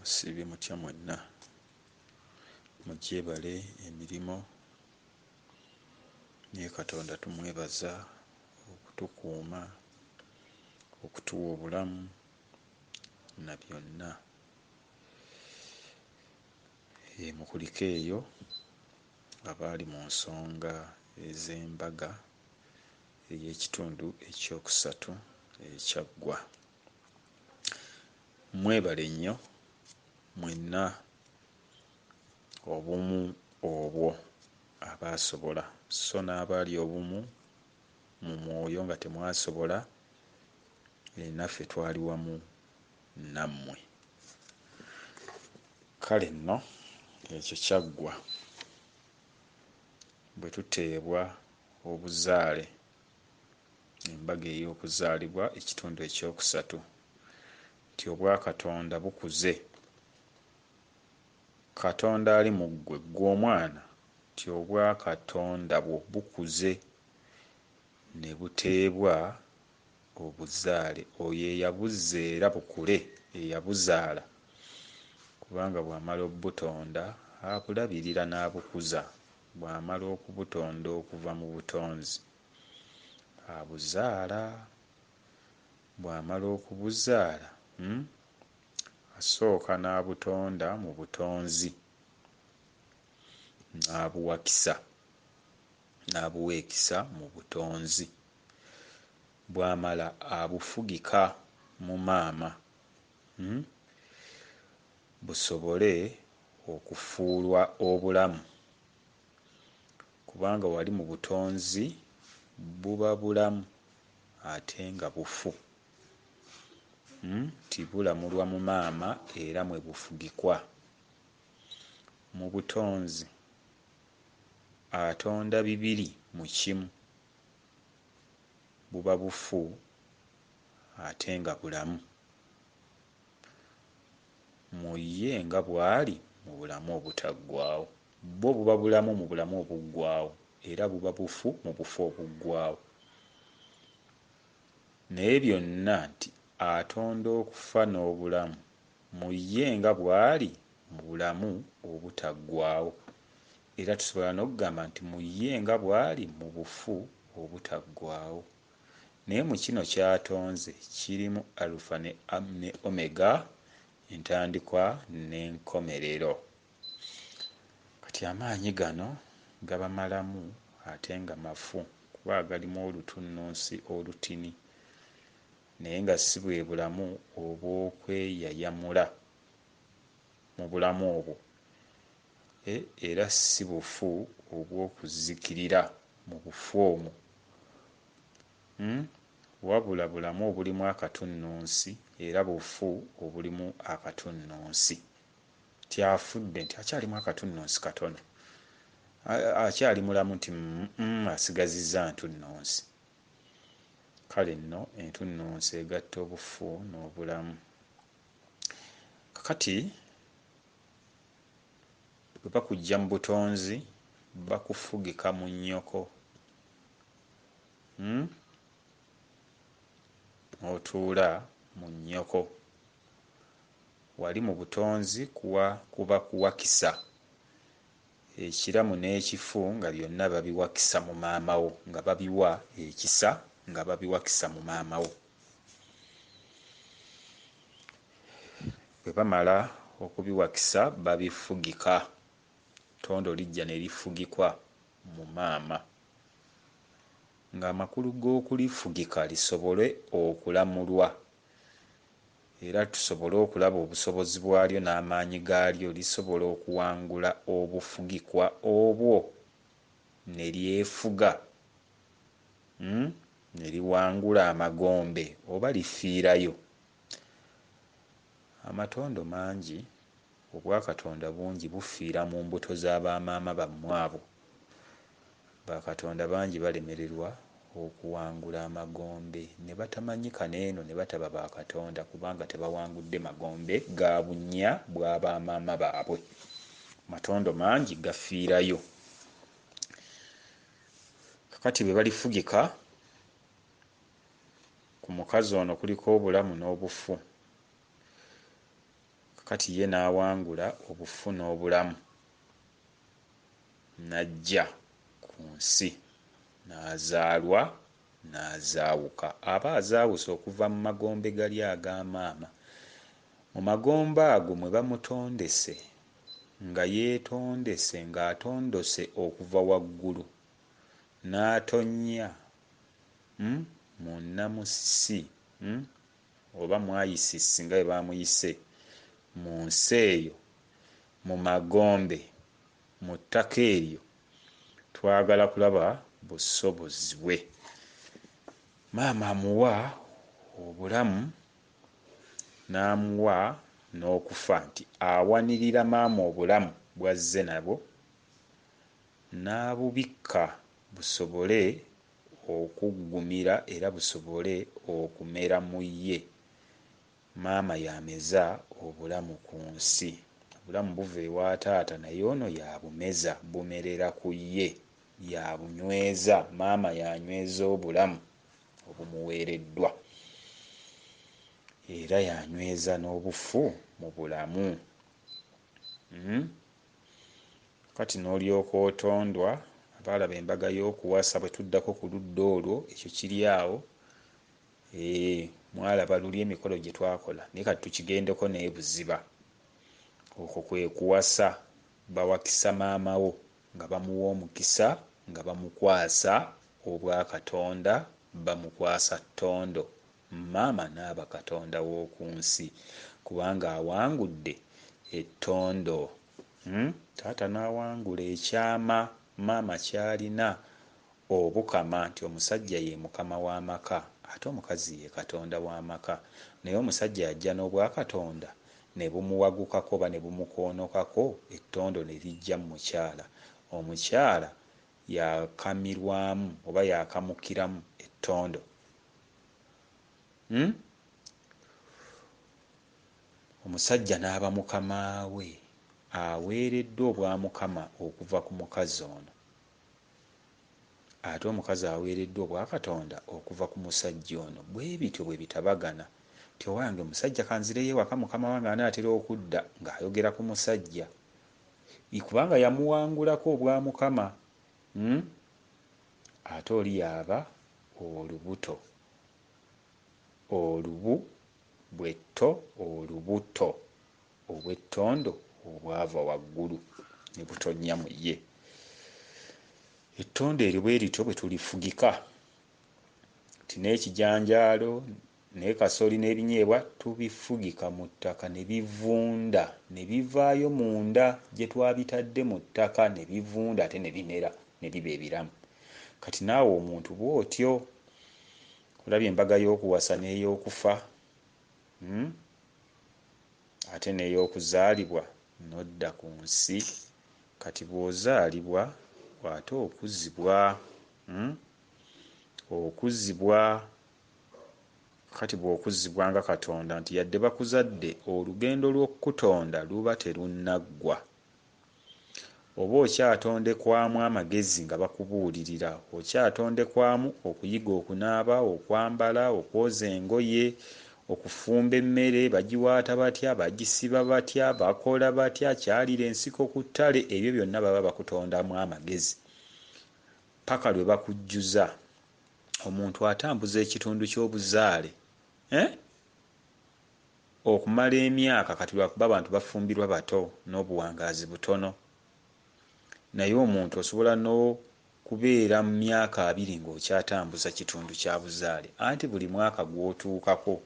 Musiibye mutya mwenna, mugyebale emirimu naye Katonda tumwebaza okutukuuma, okutuwa obulamu na byonna. Mukuliko eyo abaali mu nsonga ez'embaga ey'ekitundu ekyokusatu ekyaggwa. Mwebale nnyo mwenna obumu obwo abaasobola, so n'abaali obumu mu mwoyo nga temwasobola, naffe twali wamu nammwe. Kale nno ekyo kyaggwa. Bwe tuteebwa obuzaale, embaga ey'okuzaalibwa ekitundu ekyokusatu, nti obwakatonda bukuze. Katonda ali mu ggwe, ggwe omwana, nti obwakatonda bwo bukuze ne buteebwa obuzaale. Oyo eyabuzza era bukule, eyabuzaala, kubanga bw'amala obutonda abulabirira n'abukuza. Bw'amala okubutonda okuva mu butonzi abuzaala. Bw'amala okubuzaala asooka n'abutonda mu butonzi, n'abuwakisa, n'abuwa ekisa mu butonzi. Bw'amala abufugika mu maama, busobole okufuulwa obulamu, kubanga wali mu butonzi buba bulamu ate nga bufu. Tibulamulwa mu maama era mwe bufugikwa. Mu butonzi atonda bibiri mu kimu, buba bufu ate nga bulamu. Mu ye nga bw'ali mu bulamu obutaggwaawo, bwo buba bulamu mu bulamu obuggwaawo era buba bufu mu bufu obuggwaawo. Naye byonna nti atonda okufa n'obulamu mu ye nga bw'ali mu bulamu obutaggwaawo, era tusobola n'okugamba nti mu ye nga bw'ali mu bufu obutaggwaawo. Naye mu kino ky'atonze kirimu alufa ne omega, entandikwa n'enkomerero. Kati amaanyi gano gaba malamu ate nga mafu, kuba galimu olutunnunsi olutini, naye nga si bwe bulamu obw'okweyayamula mu bulamu obwo, era si bufu obw'okuzikirira mu bufu omwo, wabula bulamu obulimu akatunnunsi, era bufu obulimu akatunnunsi. Tyafudde nti akyalimu akatunnunsi katono, akyali mulamu nti asigazizza ntunnunsi. Kale nno entunnunsi egatta obufu n'obulamu. Kakati bwe bakuggya mu butonzi bakufugika mu nnyoko, n'otuula mu nnyoko. Wali mu butonzi kuba kuwakisa. Ekiramu n'ekifu nga byonna babiwakisa mu maama wo, nga babiwa ekisa nga babiwakisa mu maama wo. Bwe bamala okubiwakisa babifugika, ttondo lijja ne lifugikwa mu maama, ng'amakulu g'okulifugika lisobole okulamulwa era tusobole okulaba obusobozi bwalyo n'amaanyi gaalyo, lisobole okuwangula obufugikwa obwo ne lyefuga, ne liwangula amagombe oba lifiirayo. Amatondo mangi, obwakatonda bungi bufiira mu mbuto z'abamaama bammwe abo. Bakatonda bangi balemererwa okuwangula amagombe ne batamanyika n'eno ne bataba bakatonda kubanga tebawangudde magombe ga bunnya bw'abamaama baabwe. Matondo mangi gafiirayo. Kakati bwe balifugika, ku mukazi ono kuliko obulamu n'obufu. kati ye n'awangula obufu n'obulamu n'ajja ku nsi n'azaalwa n'azaawuka. Aba azaawuse okuva mu magombe gali ag'amaama. Mu magombe ago mwe bamutondese nga yeetondese ng'atondose okuva waggulu n'atonnya mu nnamusisi oba mwayisisi nga bwe baamuyise mu nsi eyo, mu magombe, mu ttaka eryo. Twagala kulaba busobozi bwe. Maama amuwa obulamu n'amuwa n'okufa, nti awanirira maama obulamu bw'azze nabwo n'abubikka busobole okuggumira era busobole okumera mu ye. Maama yameza obulamu ku nsi. Obulamu buva ewa taata naye ono yabumeza, bumerera ku ye, yabunyweza. Maama yanyweza obulamu obumuweereddwa era yanyweza n'obufu mu bulamu. Kati n'olyoka otondwa. Abaalaba embaga y'okuwasa bwe tuddako ku ludda olwo, ekyo kiri awo. Mwalaba luli emikolo gye twakola, naye kati tukigendeko n'ebuziba. Okwo kwe kuwasa. Bawakisa maama wo nga bamuwa omukisa, nga bamukwasa obwa Katonda, bamukwasa ttondo. Maama n'aba Katonda w'oku nsi kubanga awangudde ettondo. Taata n'awangula ekyama maama kyalina obukama, nti omusajja ye mukama w'amaka ate omukazi ye Katonda w'amaka. Naye omusajja yajja n'obwakatonda ne bumuwagukako oba ne bumukoonokako, ettondo ne lijja mu mukyala. Omukyala yakamirwamu oba yakamukiramu ettondo. Omusajja n'aba mukama we, aweereddwa obwa mukama okuva ku mukazi ono, ate omukazi aweereddwa obwa Katonda okuva ku musajja ono. Bwe bityo bwe bitabagana. Ti owange omusajja kanzireyo ewaka mukama wange anaatera okudda ng'ayogera ku musajja kubanga yamuwangulako obwa mukama. Ate oli yaba olubuto, olubu bwetto, olubuto obw'ettondo obwava waggulu ne butonnya mu ye. Ettondo eryo bwe lityo bwe tulifugika, nti n'ekijanjaalo ne kasoli n'ebinyeebwa tubifugika mu ttaka ne bivunda ne bivaayo munda gye twabitadde mu ttaka ne bivunda ate ne bimera ne biba ebiramu. Kati naawe omuntu bw'otyo. Olabye embaga y'okuwasa n'ey'okufa ate n'ey'okuzaalibwa n'odda ku nsi. Kati bw'ozaalibwa ate okuzzibwa. Okuzzibwa kati bw'okuzzibwa nga Katonda, nti yadde bakuzadde olugendo lw'okukutonda luba terunnaggwa. Oba okyatondekwamu amagezi nga bakubuulirira, okyatondekwamu okuyiga okunaaba, okwambala, okwoza engoye, okufumba emmere, bagiwaata batya, bagisiba batya, bakola batya, kyalira ensiko ku ttale. Ebyo byonna baba bakutondamu amagezi paka lwe bakujjuza. Omuntu atambuza ekitundu ky'obuzaale okumala emyaka, kati lwakuba abantu bafumbirwa bato n'obuwangaazi butono. Naye omuntu osobola n'okubeera mu myaka 2 ng'okyatambuza kitundu kya buzaale, anti buli mwaka gw'otuukako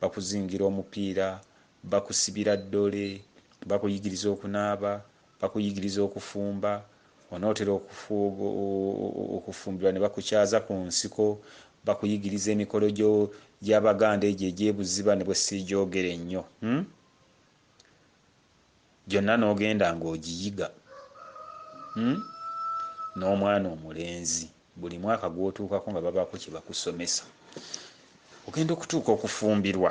bakuzingira omupiira, bakusibira ddole, bakuyigiriza okunaaba, bakuyigiriza okufumba. Onootera okufumbirwa ne bakukyaza ku nsiko, bakuyigiriza emikolo gy'Abaganda egyo egy'ebuziba ne bwe siigyogere ennyo. Gyonna n'ogenda ng'ogiyiga. N'omwana omulenzi buli mwaka gw'otuukako nga babaako kye bakusomesa. Ogenda okutuuka okufumbirwa,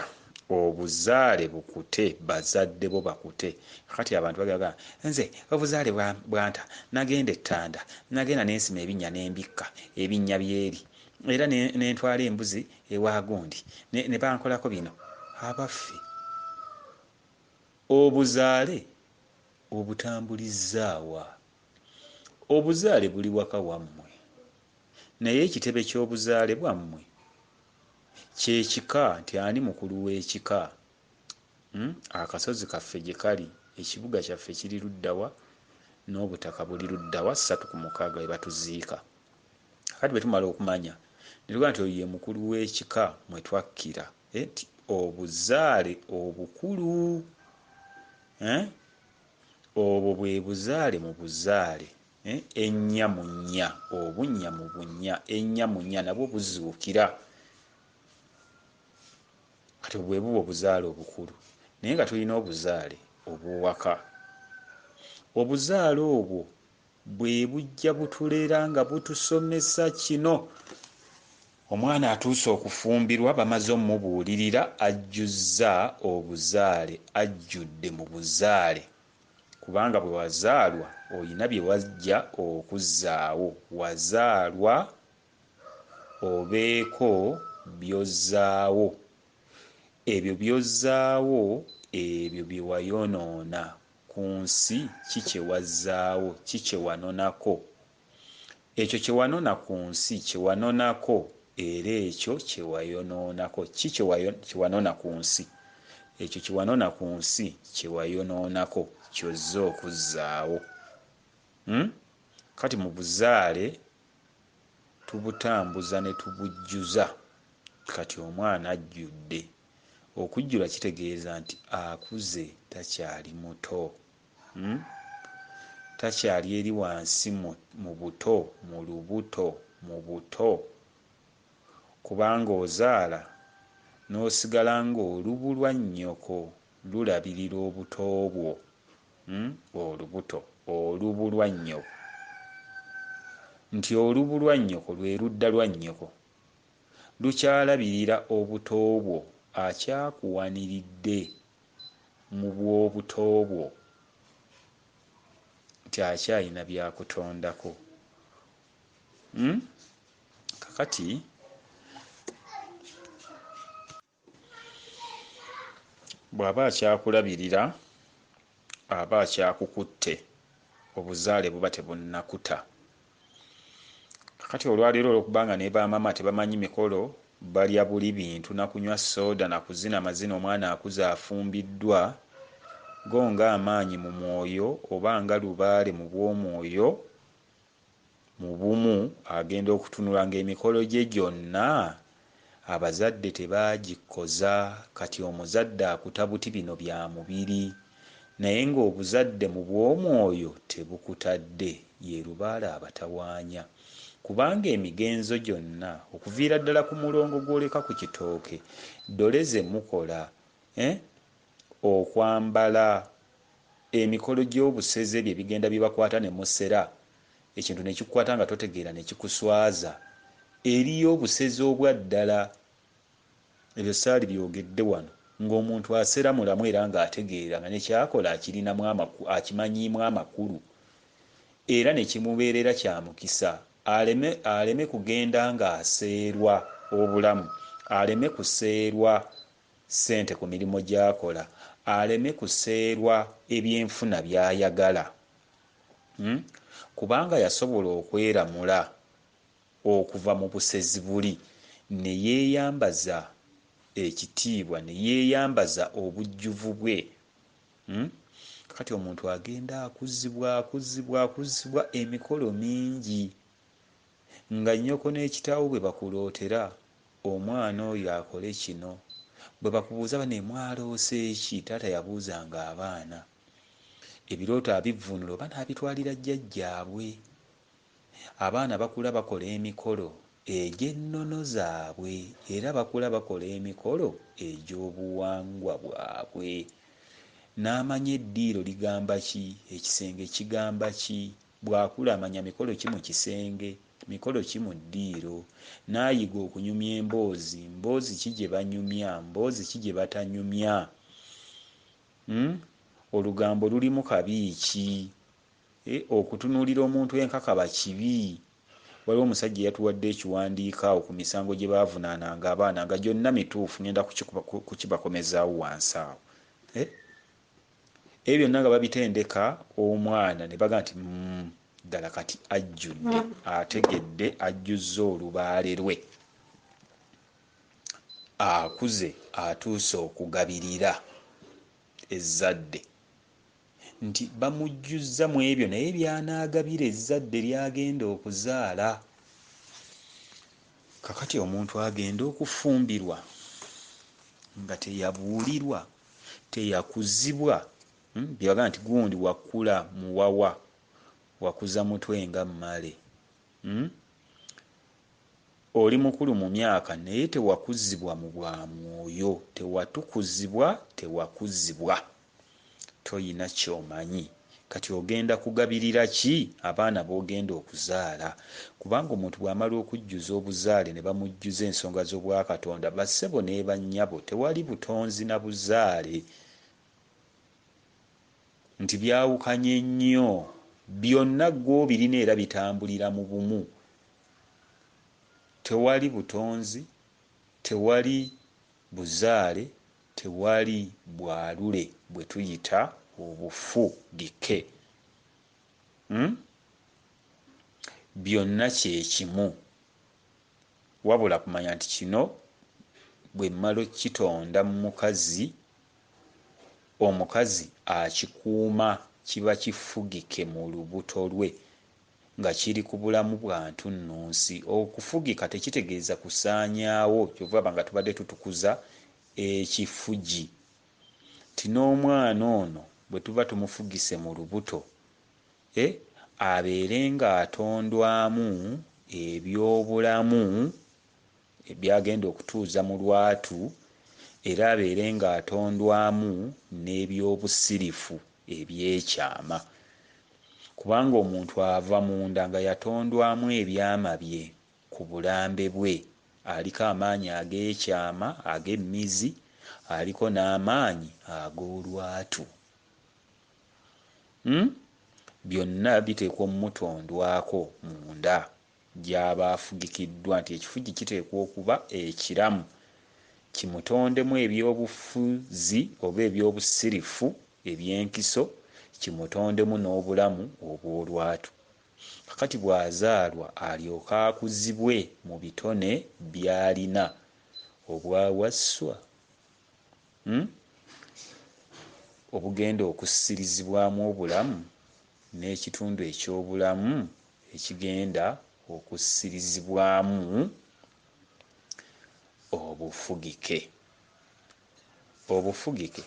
obuzaale bukute, bazadde bo bakute. Kati abantu bagamba nze obuzaale bwanta, nagenda ettanda, nagenda n'ensima ebinnya n'embikka ebinnya byeri, era n'entwala embuzi ewa gundi ne bankolako bino. Abaffe obuzaale obutambulizaawa? Obuzaale buli waka wammwe, naye ekitebe ky'obuzaale bwammwe kyekika nti ani mukulu w'ekika? Akasozi kaffe gye kali, ekibuga kyaffe kiri luddawa, n'obutaka buli luddawa, 3/6 we batuziika. Kati bwe tumala okumanya ne tugaa nti oyo ye mukulu w'ekika mwe twakkira nti obuzaale obukulu, obwo bwe buzaale mu buzaale, ennya mu nnya, obunnya mu bunnya, ennya mu nnya nabwo buzuukira. Kati bwe buba obuzaale obukulu, naye nga tulina obuzaale obw'owaka. Obuzaale obwo bwe bujja butulera nga butusomesa kino. Omwana atuuse okufumbirwa bamaze omumubuulirira ajjuzza obuzaale, ajjudde mu buzaale, kubanga bwe wazaalwa olina bye wajja okuzzaawo. Wazaalwa obeeko by'ozzaawo, ebyo by'ozzaawo ebyo bye wayonoona ku nsi, ki kye wazzaawo, ki kye wanonako. Ekyo kye wanona ku nsi kye wanonako, era ekyo kye wayonoonako. Ki kye wanona ku nsi? Ekyo kye wanona ku nsi kye wayonoonako, ky'ozza okuzzaawo. Kati mu buzaale tubutambuza ne tubujjuza. Kati omwana ajjudde. Okujjula kitegeeza nti akuze, takyali muto, takyali eri wansi mu buto, mu lubuto, mu buto. Kubanga ozaala n'osigala ng'olubu lwa nnyoko lulabirira obuto bwo. Olubuto, olubu lwa nnyoko, nti olubu lwa nnyoko lwe ludda lwa nnyoko, lukyalabirira obuto bwo, akyakuwaniridde mu bw'obuto bwo nti akyalina byakutondako. Kakati bw'aba akyakulabirira aba akyakukutte, obuzaale buba tebunnakuta. Kakati olwaleero olwokubanga ne bamama tebamanyi mikolo, balya buli bintu, nakunywa soda, nakuzina mazina, omwana akuze afumbiddwa, go nga amaanyi mu mwoyo oba nga lubaale mu bw'omwoyo, mu bumu agenda okutunula ng'emikolo gye gyonna abazadde tebaagikoza. Kati omuzadde akuta buti bino bya mubiri, naye ng'obuzadde mu bw'omwoyo tebukutadde, ye lubaale abatawaanya. Kubanga emigenzo gyonna okuviira ddala ku mulongo gw'oleka ku kitooke, dole ze mukola, okwambala, emikolo gy'obuseze bye bigenda bibakwata ne musera, ekintu ne kikukwata nga totegeera ne kikuswaza, eriyo obuseze obwa ddala. Ebyo saali byogedde wano, ng'omuntu asera mulamu era ng'ategeera nga ne kyakola akimanyiimu amakulu, era ne kimubeerera kya mukisa. Aleme kugenda ng'aseerwa obulamu, aleme kuseerwa ssente ku mirimu gy'akola, aleme kuseerwa ebyenfuna by'ayagala, kubanga yasobola okweramula okuva mu busezi buli, ne yeeyambaza ekitiibwa, ne yeeyambaza obujjuvu bwe. Kati omuntu agenda akuzibwa emikolo mingi, nga nnyoko n'ekitaawo bwe bakulootera omwana oyo akole kino, bwe bakubuuza bane mwaloose ki, taata yabuuzanga abaana. Ebirooto abivvuunula oba n'abitwalira jjajjaabwe. Abaana bakula bakola emikolo egy'ennono zaabwe, era bakula bakola emikolo egy'obuwangwa bwabwe. N'amanya eddiiro ligamba ki, ekisenge kigamba ki. Bw'akula amanya mikolo ki mu kisenge, mikolo ki mu ddiiro. N'ayiga okunyumya emboozi, mboozi ki gye banyumya, mboozi ki gye batanyumya. Olugambo lulimu kabi ki, okutunuulira omuntu enkakaba kibi. Waliwo omusajja yatuwadde ekiwandiiko awo ku misango gye baavunaananga abaana, nga gyonna mituufu, ngenda kukibakomezaawo wansi awo. ebyo byonna nga babitendeka omwana ne baga nti ddala kati ajjudde, ategedde, ajjuzza olubaale lwe, akuze, atuuse okugabirira ezzadde, nti bamujjuzza mu ebyo naye byanaagabira ezzadde lyagenda okuzaala. Kakati omuntu agenda okufumbirwa nga teyabuulirwa, teyakuzibwa, byebaga nti gundi wakula muwawa, wakuza mutwe nga mmale, oli mukulu mu myaka naye tewakuzibwa mu bwa mwoyo, tewatukuzibwa, tewakuzibwa, toyina kyomanyi. Kati ogenda kugabirira ki abaana b'ogenda okuzaala? Kubanga omuntu bw'amala okujjuza obuzaale ne bamujjuza ensonga z'obwakatonda, bassebo ne bannyabo, tewali butonzi na buzaale, nti byawukanye nnyo, byonna gw'obirina era bitambulira mu bumu. Tewali butonzi, tewali buzaale, tewali bwalule bwe tuyita obufugike. Byonna kyekimu, wabula kumanya nti kino bwe mmala kitonda mu mukazi, omukazi akikuuma kiba kifugike mu lubuto lwe nga kiri ku bulamu bwa ntunnunsi. Okufugika tekitegeeza kusaanyaawo, kyova nga tubadde tutukuza ekifugi, ti n'omwana ono bwe tuba tumufugise mu lubuto abeere ng'atondwamu ebyobulamu ebyagenda okutuuza mu lwatu, era abeere ng'atondwamu n'ebyobusirifu ebyekyama. Kubanga omuntu ava munda nga yatondwamu ebyama bye ku bulambe bwe, aliko amaanyi ag'ekyama, ag'emmizi, aliko n'amaanyi ag'olwatu. Byonna biteekwa omutondwako munda gy'aba afugikiddwa, nti ekifugi kiteekwa okuba ekiramu, kimutondemu ebyobufuzi oba ebyobusirifu eby'enkiso, kimutondemu n'obulamu obw'olwatu. Kakati bw'azaalwa alyoke akuzibwe mu bitone by'alina obwawasswa, obugenda okussirizibwamu obulamu, n'ekitundu eky'obulamu ekigenda okussirizibwamu obufugike. Obufugike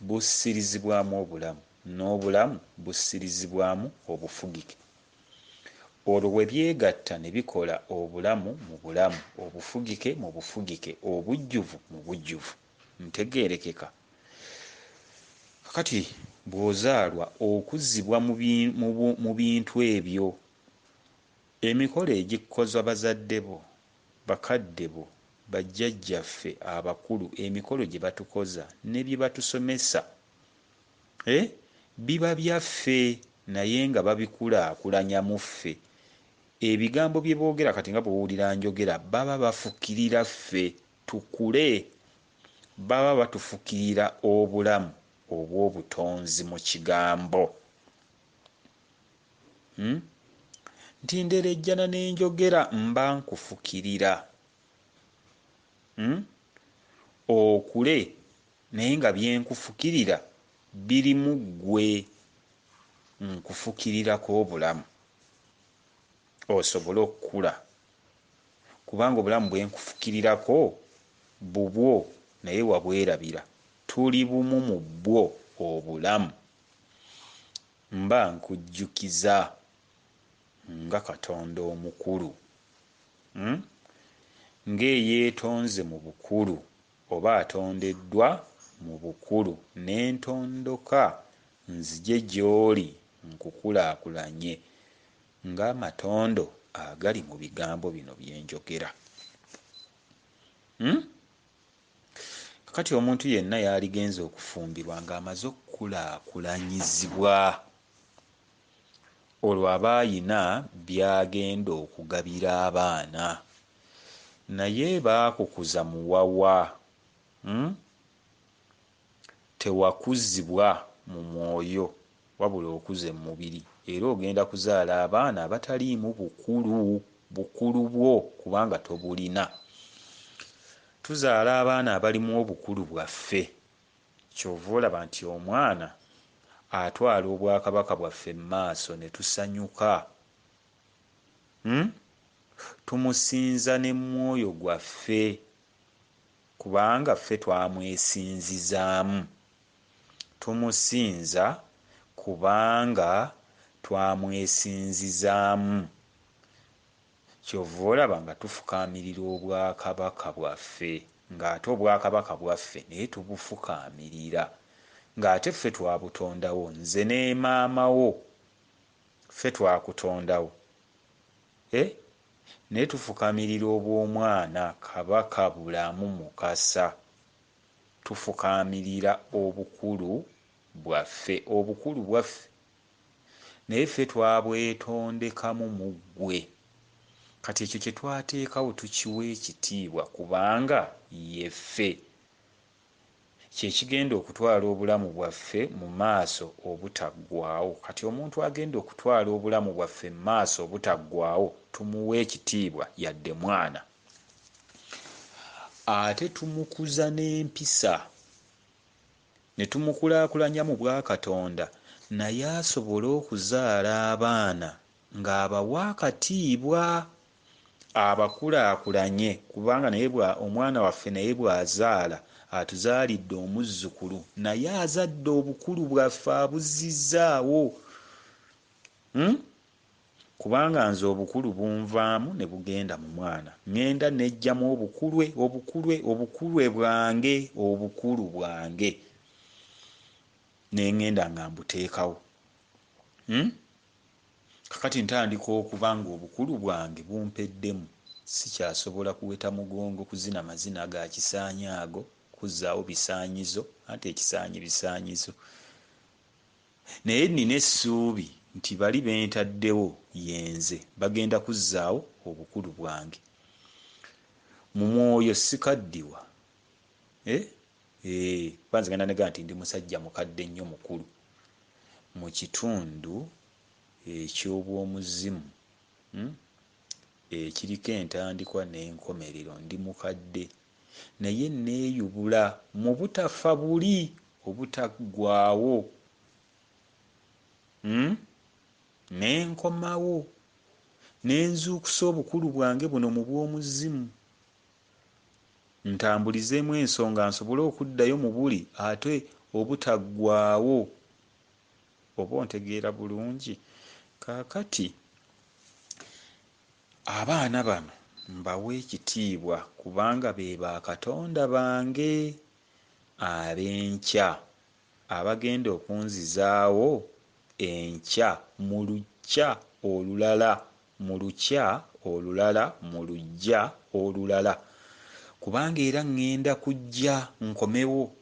bussirizibwamu obulamu, n'obulamu bussirizibwamu obufugike. Olwo bwe byegatta ne bikola obulamu mu bulamu, obufugike mu bufugike, obujjuvu mu bujjuvu. Ntegeerekeka? Kakati bw'ozaalwa okuzzibwa mu bintu ebyo, emikolo egikozwa bazadde bo, bakadde bo, bajjajjaffe abakulu, emikolo gye batukoza ne bye batusomesa, biba byaffe naye nga babikulaakulanya mu ffe. Ebigambo bye boogera kati nga bw'owulira njogera, baba bafukirira ffe tukule, baba batufukirira obulamu obw'obutonzi mu kigambo. Nti nderejjana n'enjogera mba nkufukirira, okule naye nga byenkufukirira birimu ggwe, nkufukirirako obulamu osobole okukula, kubanga obulamu bwenkufukirirako bubwo naye wabwerabira, tuli bumu mu bwo obulamu. Mba nkujjukiza nga Katonda omukulu, ng'eyeetonze mu bukulu oba atondeddwa mu bukulu, n'entondoka nzije gy'oli nkukulaakulanye ng'amatondo agali mu bigambo bino bye njogera. Kakati omuntu yenna yaligenza okufumbirwa ng'amaze okukulaakulanyizibwa, olwo aba ayina by'agenda okugabira abaana. Naye baakukuza muwawa, tewakuzibwa, mu mwoyo wabula okuze mu mubiri, era ogenda kuzaala abaana abataliimu bukulu bwo kubanga tobulina. Tuzaala abaana abalimu obukulu bwaffe, kyova olaba nti omwana atwala obwakabaka bwaffe mu maaso ne tusanyuka. Tumusinza ne mwoyo gwaffe kubanga ffe twamwesinzizaamu. Tumusinza kubanga twamwesinzizaamu. Kyova olaba nga tufukaamirira obwakabaka bwaffe, ng'ate obwakabaka bwaffe naye tubufukaamirira, ng'ate ffe twabutondawo. Nze ne maama wo ffe twakutondawo, naye tufukaamirira obw'omwana kabaka bulamu mukasa. Tufukaamirira obukulu bwaffe naye ffe twabwetondekamu mu ggwe. Kati ekyo kye twateekawo tukiwa ekitiibwa kubanga yeffe, kyekigenda okutwala obulamu bwaffe mu maaso obutaggwaawo. Kati omuntu agenda okutwala obulamu bwaffe mu maaso obutaggwaawo tumuwa ekitiibwa yadde mwana. Ate tumukuza n'empisa ne tumukulaakulanya mu bwakatonda, naye asobole okuzaala abaana ng'abawa akatiibwa, abakulaakulanye, kubanga naye omwana waffe naye bw'azaala atuzaalidde omuzzukulu, naye azadde obukulu bwaffe abuzzizaawo. Kubanga nze obukulu bunvaamu ne bugenda mu mwana, ŋŋenda nejjamu obukulu bwange ne ŋŋenda nga mbuteekawo. Kakati ntandika okuba nga obukulu bwange bumpeddemu, sikyasobola kuweta mugongo kuzina mazina ga kisaanyi ago, kuzzaawo bisaanyizo, anti ekisaanyi bisaanyizo. Naye nina essuubi nti bali bentaddewo yenze bagenda kuzzaawo obukulu bwange. Mu mwoyo sikaddiwa, kwanze genda negamba nti ndi musajja mukadde nnyo mukulu. Mu kitundu eky'obwomuzimu ekiriko entandikwa n'enkomerero ndi mukadde, naye neeyubula mu butafa buli obutaggwaawo, nenkomawo nenzuukusa obukulu bwange buno mu bw'omuzimu, ntambulizeemu ensonga nsobole okuddayo mu buli ate obutaggwaawo. Oba ontegeera bulungi? Kaakati abaana bano mbawa ekitiibwa kubanga be bakatonda bange ab'enkya, abagenda okunzizaawo enkya mu lujja olulala, mu lukya olulala, mu lujja olulala, kubanga era ŋŋenda kujja nkomewo.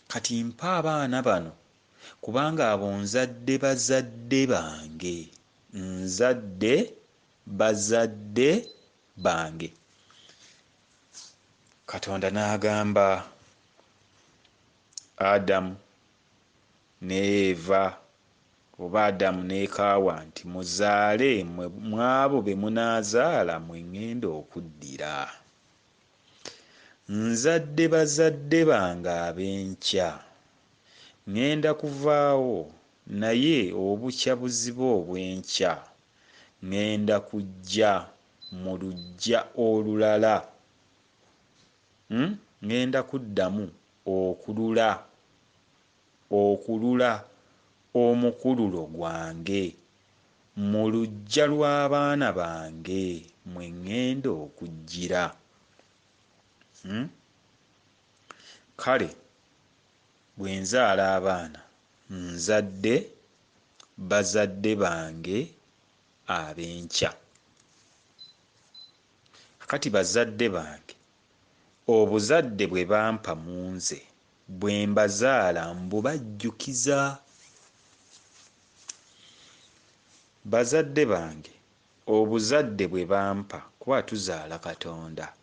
Kati mpa abaana bano kubanga abo nzadde bazadde bange, nzadde bazadde bange. Katonda n'agamba Adamu ne Eva, oba Adamu ne Kaawa nti muzaale mwabo be munaazaala mwe ŋŋenda okuddira. Nzadde bazadde bange ab'enkya, ŋŋenda kuvaawo, naye obukya buzibe obw'enkya ŋŋenda kujja mu luggya olulala, ŋŋenda kuddamu okulula omukululo gwange mu luggya lw'abaana bange mwe ŋŋenda okujjira. Kale bwe nzaala abaana nzadde bazadde bange ab'enkya. Kati bazadde bange obuzadde bwe bampa mu nze bwe mbazaala mbubajjukiza. Bazadde bange obuzadde bwe bampa, kuba tuzaala Katonda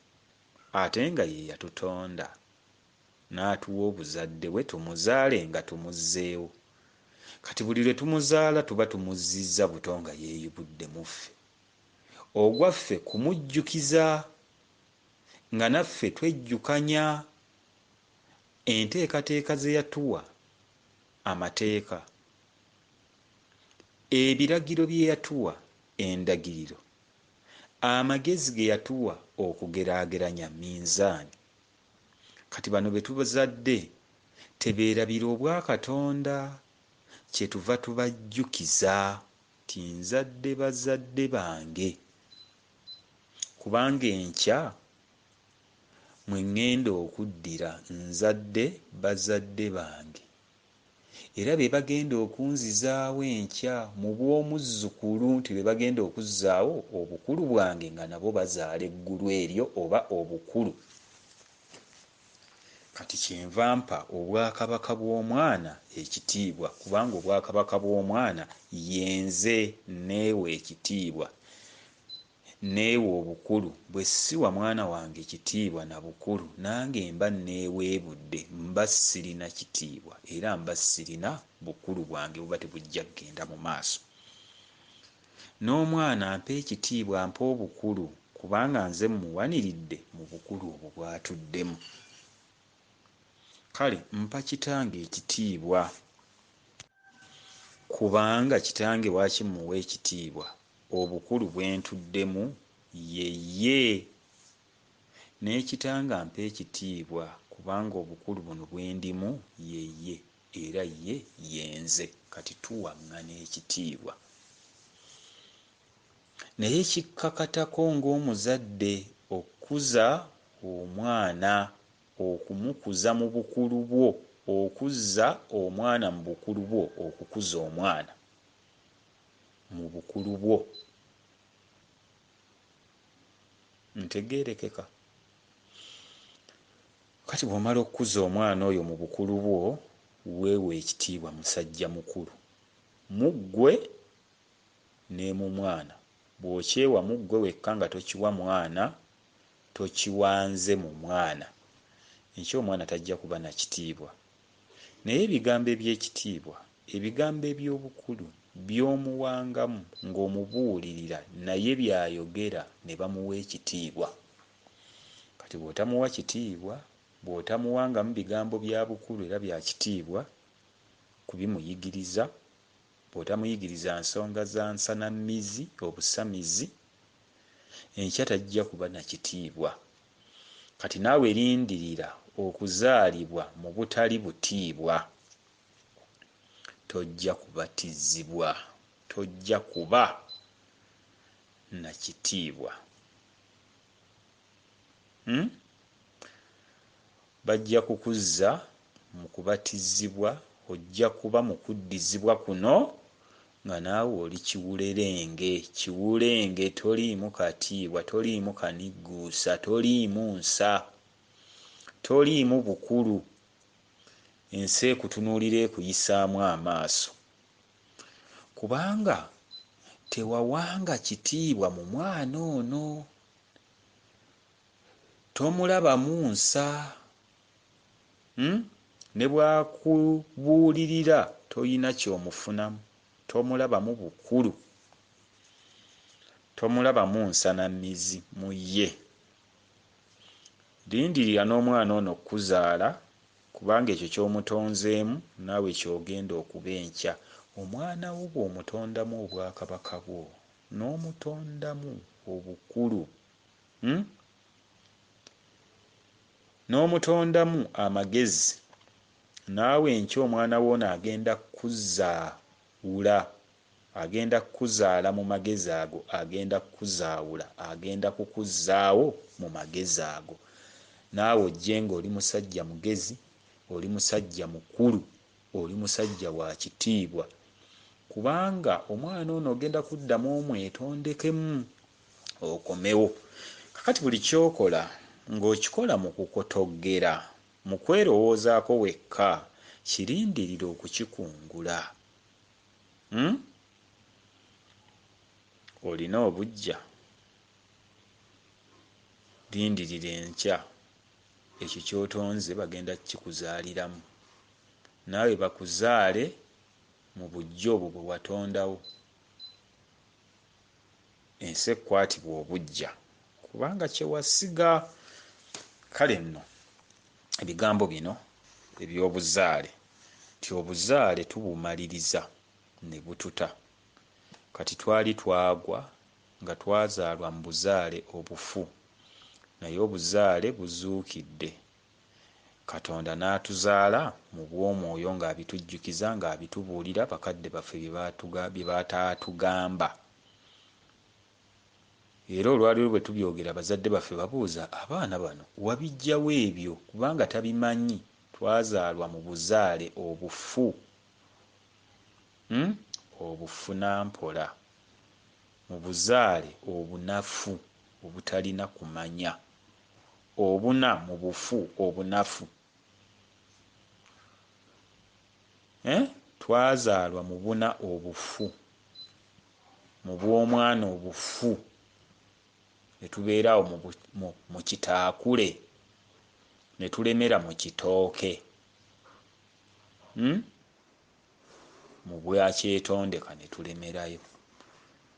ate nga ye yatutonda n'atuwa obuzadde bwe tumuzaale nga tumuzzeewo. kati buli lwe tumuzaala tuba tumuzizza buto nga yeeyubudde muffe, ogwaffe kumujjukiza nga naffe twejjukanya enteekateeka ze yatuwa, amateeka, ebiragiro bye yatuwa, endagiriro, amagezi ge yatuwa okugeraageranya minzaani. Kati bano be tubazadde tebeerabira obwa Katonda, kyetuva tubajjukiza ti nzadde bazadde bange, kubanga enkya mwe ŋŋenda okuddira nzadde bazadde bange, era be bagenda okunzizaawo enkya mu bw'omuzzukulu, nti be bagenda okuzzaawo obukulu bwange nga nabo bazaala eggulu eryo oba obukulu. Kati kyenva mpa obwakabaka bw'omwana ekitiibwa, kubanga obwakabaka bw'omwana yenze neewe ekitiibwa, neewe obukulu. Bwe siwa mwana wange ekitiibwa na bukulu, nange mba neeweebudde, mba sirina kitiibwa era mba sirina bukulu bwange buba tebujja kgenda mu maaso. N'omwana ampa ekitiibwa, ampa obukulu, kubanga nze mmuwaniridde mu bukulu obwo bw'atuddemu. Kale mpa kitange ekitiibwa, kubanga kitange waaki mmuwa ekitiibwa, obukulu bwe ntuddemu ye. N'ekitange ampa ekitiibwa kubanga obukulu buno bwe ndimu ye, era ye yenze. Kati tuwaŋŋana ekitiibwa. Naye kikkakatako ng'omuzadde okukuza omwana, okumukuza mu bukulu bwo, okuzza omwana mu bukulu bwo, okukuza omwana mu bukulu bwo. Ntegeerekeka? Kati bw'omala okukuza omwana oyo mu bukulu bwo, weewa ekitiibwa musajja mukulu, mu ggwe ne mu mwana. Bw'okyewa mu ggwe wekka nga tokiwa mwana, tokiwanze mu mwana, ekyo omwana tajja kuba na kitiibwa. Naye ebigambo eby'ekitiibwa, ebigambo eby'obukulu by'omuwangamu ng'omubuulirira naye by'ayogera ne bamuwa ekitiibwa. Kati bw'otamuwa kitiibwa, bw'otamuwangamu bigambo bya bukulu era bya kitiibwa kubimuyigiriza, bw'otamuyigiriza nsonga za nsanammizi, obusamizi, enkya tajja kuba na kitiibwa. Kati naawe lindirira okuzaalibwa mu butali butiibwa, tojja kubatizibwa, tojja kuba na kitiibwa. Bajja kukuzza mu kubatizibwa, ojja kuba mu kuddizibwa kuno nga naawe oli kiwulenge, toliimu katiibwa, toliimu kanigguusa, toliimu nsa, toliimu bukulu, ensi ekutunuulira ekuyisaamu amaaso, kubanga tewawanga kitiibwa mu mwana ono, tomulabamu nsa. Ne bwakubuulirira toyina kyomufunamu, tomulabamu bukulu, tomulabamu nsanammizi mu ye. Lindirira n'omwana ono okuzaala, kubanga ekyo ky'omutonzeemu naawe ky'ogenda okuba enkya. Omwana wo bw'omutondamu obwakabaka bwo, n'omutondamu obukulu, n'omutondamu amagezi, naawe enkya omwana wo agenda kukuzaawula, agenda kukuzaala mu magezi ago, agenda kukuzaawula, agenda kukuzzaawo mu magezi ago. Naawe ojje ng'oli musajja mugezi, oli musajja mukulu, oli musajja wa kitiibwa, kubanga omwana ono ogenda kuddamu omwetondekemu okomewo. Kakati buli kyokola ng'okikola mu kukotoggera, mu kwerowoozaako wekka, kirindirira okukikungula. Olina obuggya, lindirira enkya, ekyo ky'otonze bagenda kukikuzaaliramu, naawe bakuzaale mu bujjo obwo bwe watondawo. Ensi ekwatibwa obujja kubanga kyewasiga. Kale nno ebigambo bino eby'obuzaale nti obuzaale tubumaliriza ne bututa. Kati twali twagwa nga twazaalwa mu buzaale obufu, naye obuzaale buzuukidde. Katonda n'atuzaala mu bw'omwoyo ng'abitujjukiza, ng'abitubuulira bakadde baffe bye bataatugamba. Era olwaliro bwe tubyogera abazadde baffe babuuza, abaana bano wabiggyawo ebyo? Kubanga tabimanyi. Twazaalwa mu buzaale obufu, obufunampola, mu buzaale obunafu obutalina kumanya, obuna mu bufu obunafu. Twazaalwa mu buna obufu, mu bw'omwana obufu, ne tubeerawo mu kitaakule, ne tulemera mu kitooke, mu bwakyetondeka ne tulemerayo.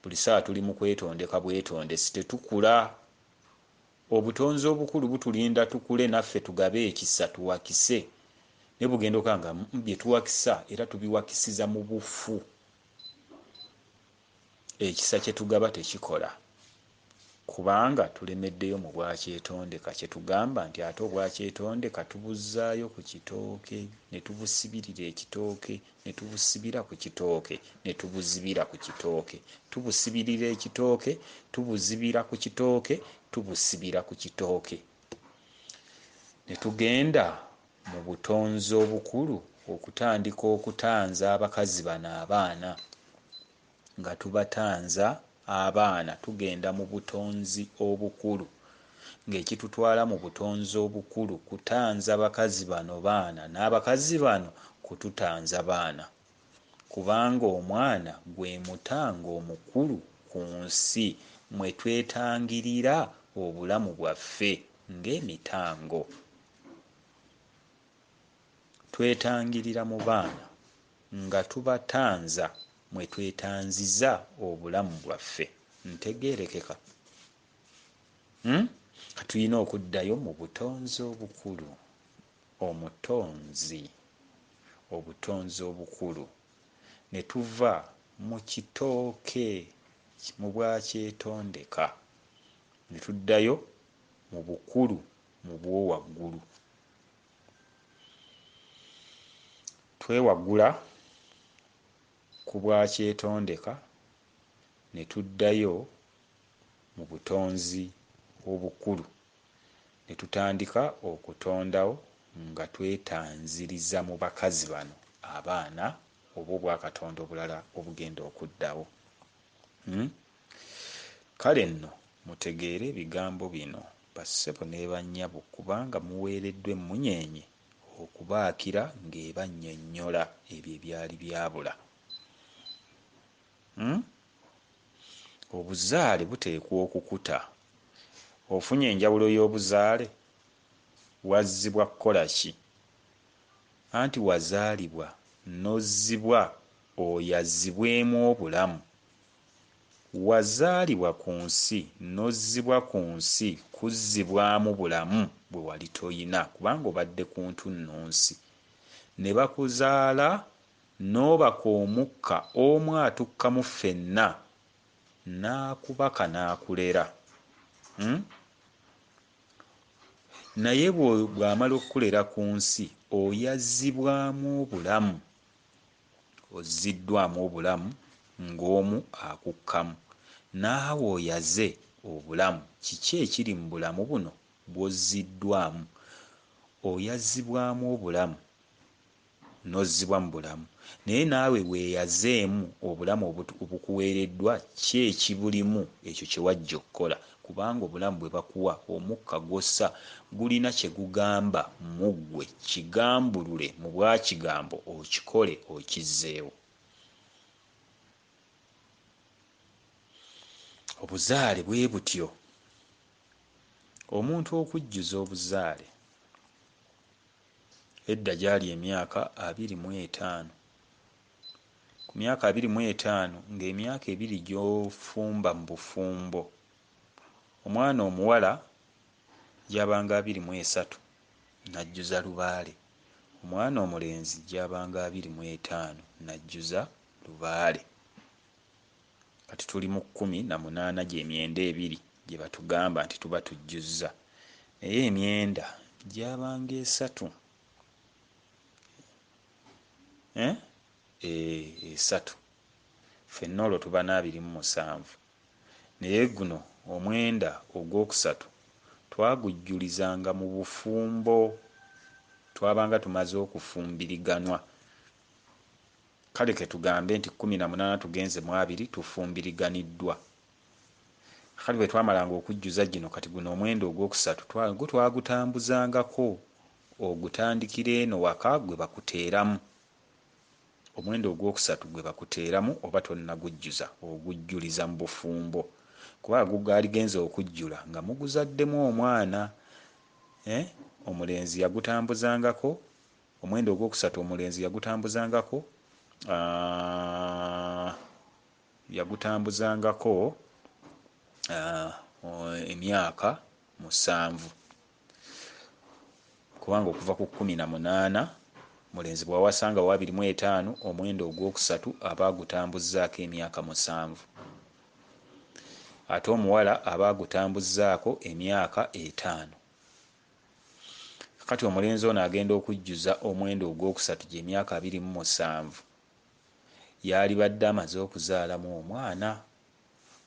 Buli saa tuli mu kwetondeka bwetondesi, tetukula. Obutonzi obukulu butulinda tukule naffe tugabe ekisa tuwakise. Ne bugenda okanga bye tuwakisa era tubiwakisiza mu bufu. Ekisa kye tugaba tekikola kubanga tulemeddeyo mu bwakyetondeka. Kye tugamba nti ate obwakyetondeka tubuzzaayo ku kitooke, ne tubusibirira ekitooke, ne tubusibira ku kitooke, ne tubuzibira ku kitooke. Tubusibirira ekitooke, tubuzibira ku kitooke, tubusibira ku kitooke. Ne tugenda mu butonzi obukulu okutandika okutanza abakazi bano abaana. Nga tubatanza abaana tugenda mu butonzi obukulu, ng'ekitutwala mu butonzi obukulu kutanza bakazi bano baana, n'abakazi bano kututanza baana. Kubanga omwana gwe mutanga omukulu ku nsi mwe twetangirira obulamu bwaffe ng'emitango. Twetangirira mu baana nga tubatanza mwe twetanziza obulamu bwaffe. Ntegeerekeka? Tulina okuddayo mu butonzi obukulu, omutonzi, obutonzi obukulu, ne tuva mu kitooke mu bwakyetondeka ne tuddayo mu bukulu mu bw'owaggulu. Twewagula ku bwakyetondeka ne tuddayo mu butonzi obukulu ne tutandika okutondawo nga twetanziriza mu bakazi bano abaana oba obwakatonda obulala obugenda okuddawo. Kale nno mutegeere ebigambo bino bassebo ne bannyabo kubanga muweereddwa emmunyeenye okubaakira ng'ebannyonnyola ebyo ebyali byabula. Obuzaale buteekwa okukuta. Ofunye enjawulo y'obuzaale? Wazzibwa kukola ki? Anti wazaalibwa n'ozzibwa oyazzibwemu obulamu. Wazaalibwa ku nsi n'ozzibwa ku nsi kuzzibwamu bulamu bwe wali toyina kubanga obadde ku ntunnunsi. Ne bakuzaala n'obaka omukka omu atukkamu ffenna n'akubaka n'akulera. Naye bw'amala okukulera ku nsi oyazzibwamu obulamu, ozziddwamu obulamu ng'omu akukkamu. Naawe oyaze obulamu, kiki ekiri mu bulamu buno bw'ozziddwamu? Oyazzibwamu obulamu n'ozzibwa mu bulamu, naye naawe weeyazeemu obulamu obukuweereddwa, ki ekibulimu ekyo kye wajja okukola? Kubanga obulamu bwe bakuwa omukka gw'ossa gulina kye gugamba mu ggwe, kigambulule mu bwakigambo okikole okizzeewo. Obuzaale bwe butyo. Omuntu okujjuza obuzaale edda gyali emyaka 25 ku myaka 25 ng'emyaka 2 gy'ofumba mu bufumbo omwana omuwala gyabanga 23 najjuza lubaale, omwana omulenzi gyabanga 25 najjuza lubaale. Kati tuli mu 18 gy'emyenda ebiri gye batugamba nti tuba tujjuzza, naye emyenda gyabanga 3 3 ffenna olwo tuba na 27 naye guno omwenda ogwokusatu twagujjulizanga mu bufumbo, twabanga tumaze okufumbiriganwa. Kale ke tugambe nti 18 tugenze mu 2 tufumbiriganiddwa. Kale bwe twamalanga okujjuza gino, kati guno omwenda ogwokusatu twagutambuzangako ogutandikira eno waka gwe bakuteeramu. Omwenda ogwokusatu gwe bakuteeramu oba tonnagujjuza ogujjuliza mu bufumbo, kuba galigenza okujjula nga muguzaddemu omwana. Omulenzi yagutambuzangako, omwenda ogwokusatu omulenzi yagutambuzangako emyaka 7, kubanga okuva ku 18 mulenzi bwawasanga wa 25 omwenda ogwokusatu aba agutambuzaako emyaka 7, ate omuwala aba agutambuzaako emyaka 5. Kati omulenzi ono agenda okujjuza omwenda ogwokusatu gy'emyaka 27 yalibadde amaze okuzaalamu omwana,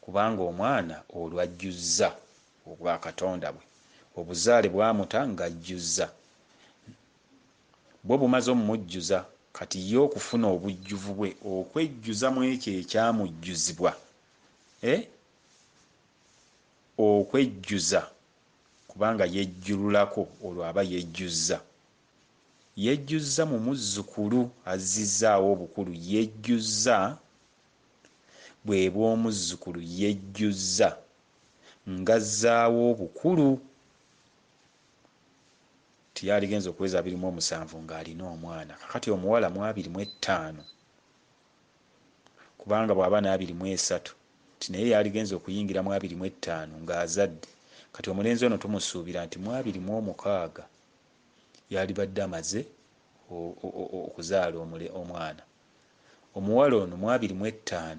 kubanga omwana olwajjuzza obwa Katonda bwe obuzaale bwamuta ng'ajjuzza, bwe bumaze omumujjuza kati ye okufuna obujjuvu bwe okwejjuza mu ekyo ekyamujjuzibwa, okwejjuza kubanga yejjululako olwo aba yejjuzza mu muzzukulu azzizaawo obukulu, yejjuzza bweba omuzzukulu yejjuzza ng'azzaawo obukulu. Tiyaligenza okuweza 27 ng'alina omwana. Kakati omuwala mu 25 kubanga bw'aba na 23 naye yaligenza okuyingira mu 25 ng'azadde. Kati omulenzi ono tumusuubira nti mu 26 yalibadde amaze okuzaala omwana. Omuwala ono mu 25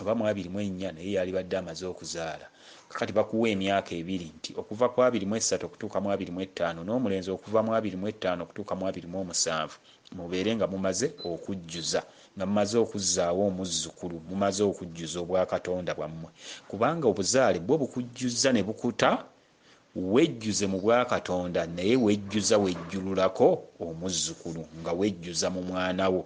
oba mu 24 naye yalibadde amaze okuzaala. Kakati bakuwa emyaka 2 nti okuva ku 23 okutuuka mu 25 n'omulenzi okuva mu 25 okutuuka mu 27 mubeere nga mumaze okujjuza, nga mumaze okuzzaawo omuzzukulu, mumaze okujjuza obwa Katonda bwammwe, kubanga obuzaale bwo bukujjuza ne bukuta wejjuze mu bwa Katonda naye wejjuza wejjululako omuzzukulu nga wejjuza mu mwana wo.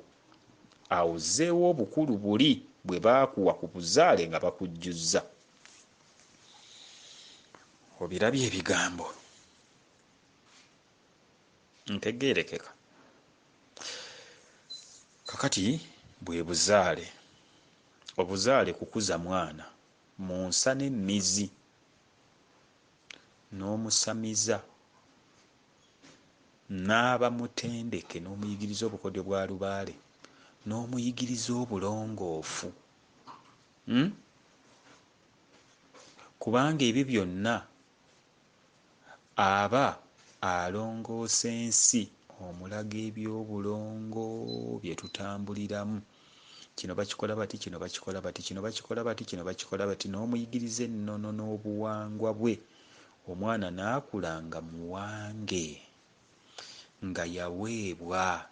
Awo zzeewo obukulu buli bwe baakuwa ku buzaale nga bakujjuzza. Obirabye ebigambo ntegeerekeka. Kakati bwe buzaale, obuzaale kukuza mwana mu nsa n'emmizi, n'omusamiza, n'aba mutendeke, n'omuyigiriza obukodyo bwa lubaale, n'omuyigiriza obulongoofu. Kubanga ebyo byonna aba alongoosa ensi, omulaga eby'obulongo bye tutambuliramu. Kino bakikola bati, kino bakikola bati, kino bakikola bati, kino bakikola bati, n'omuyigiriza ennono n'obuwangwa bwe. Omwana n'akulanga muwange nga yaweebwa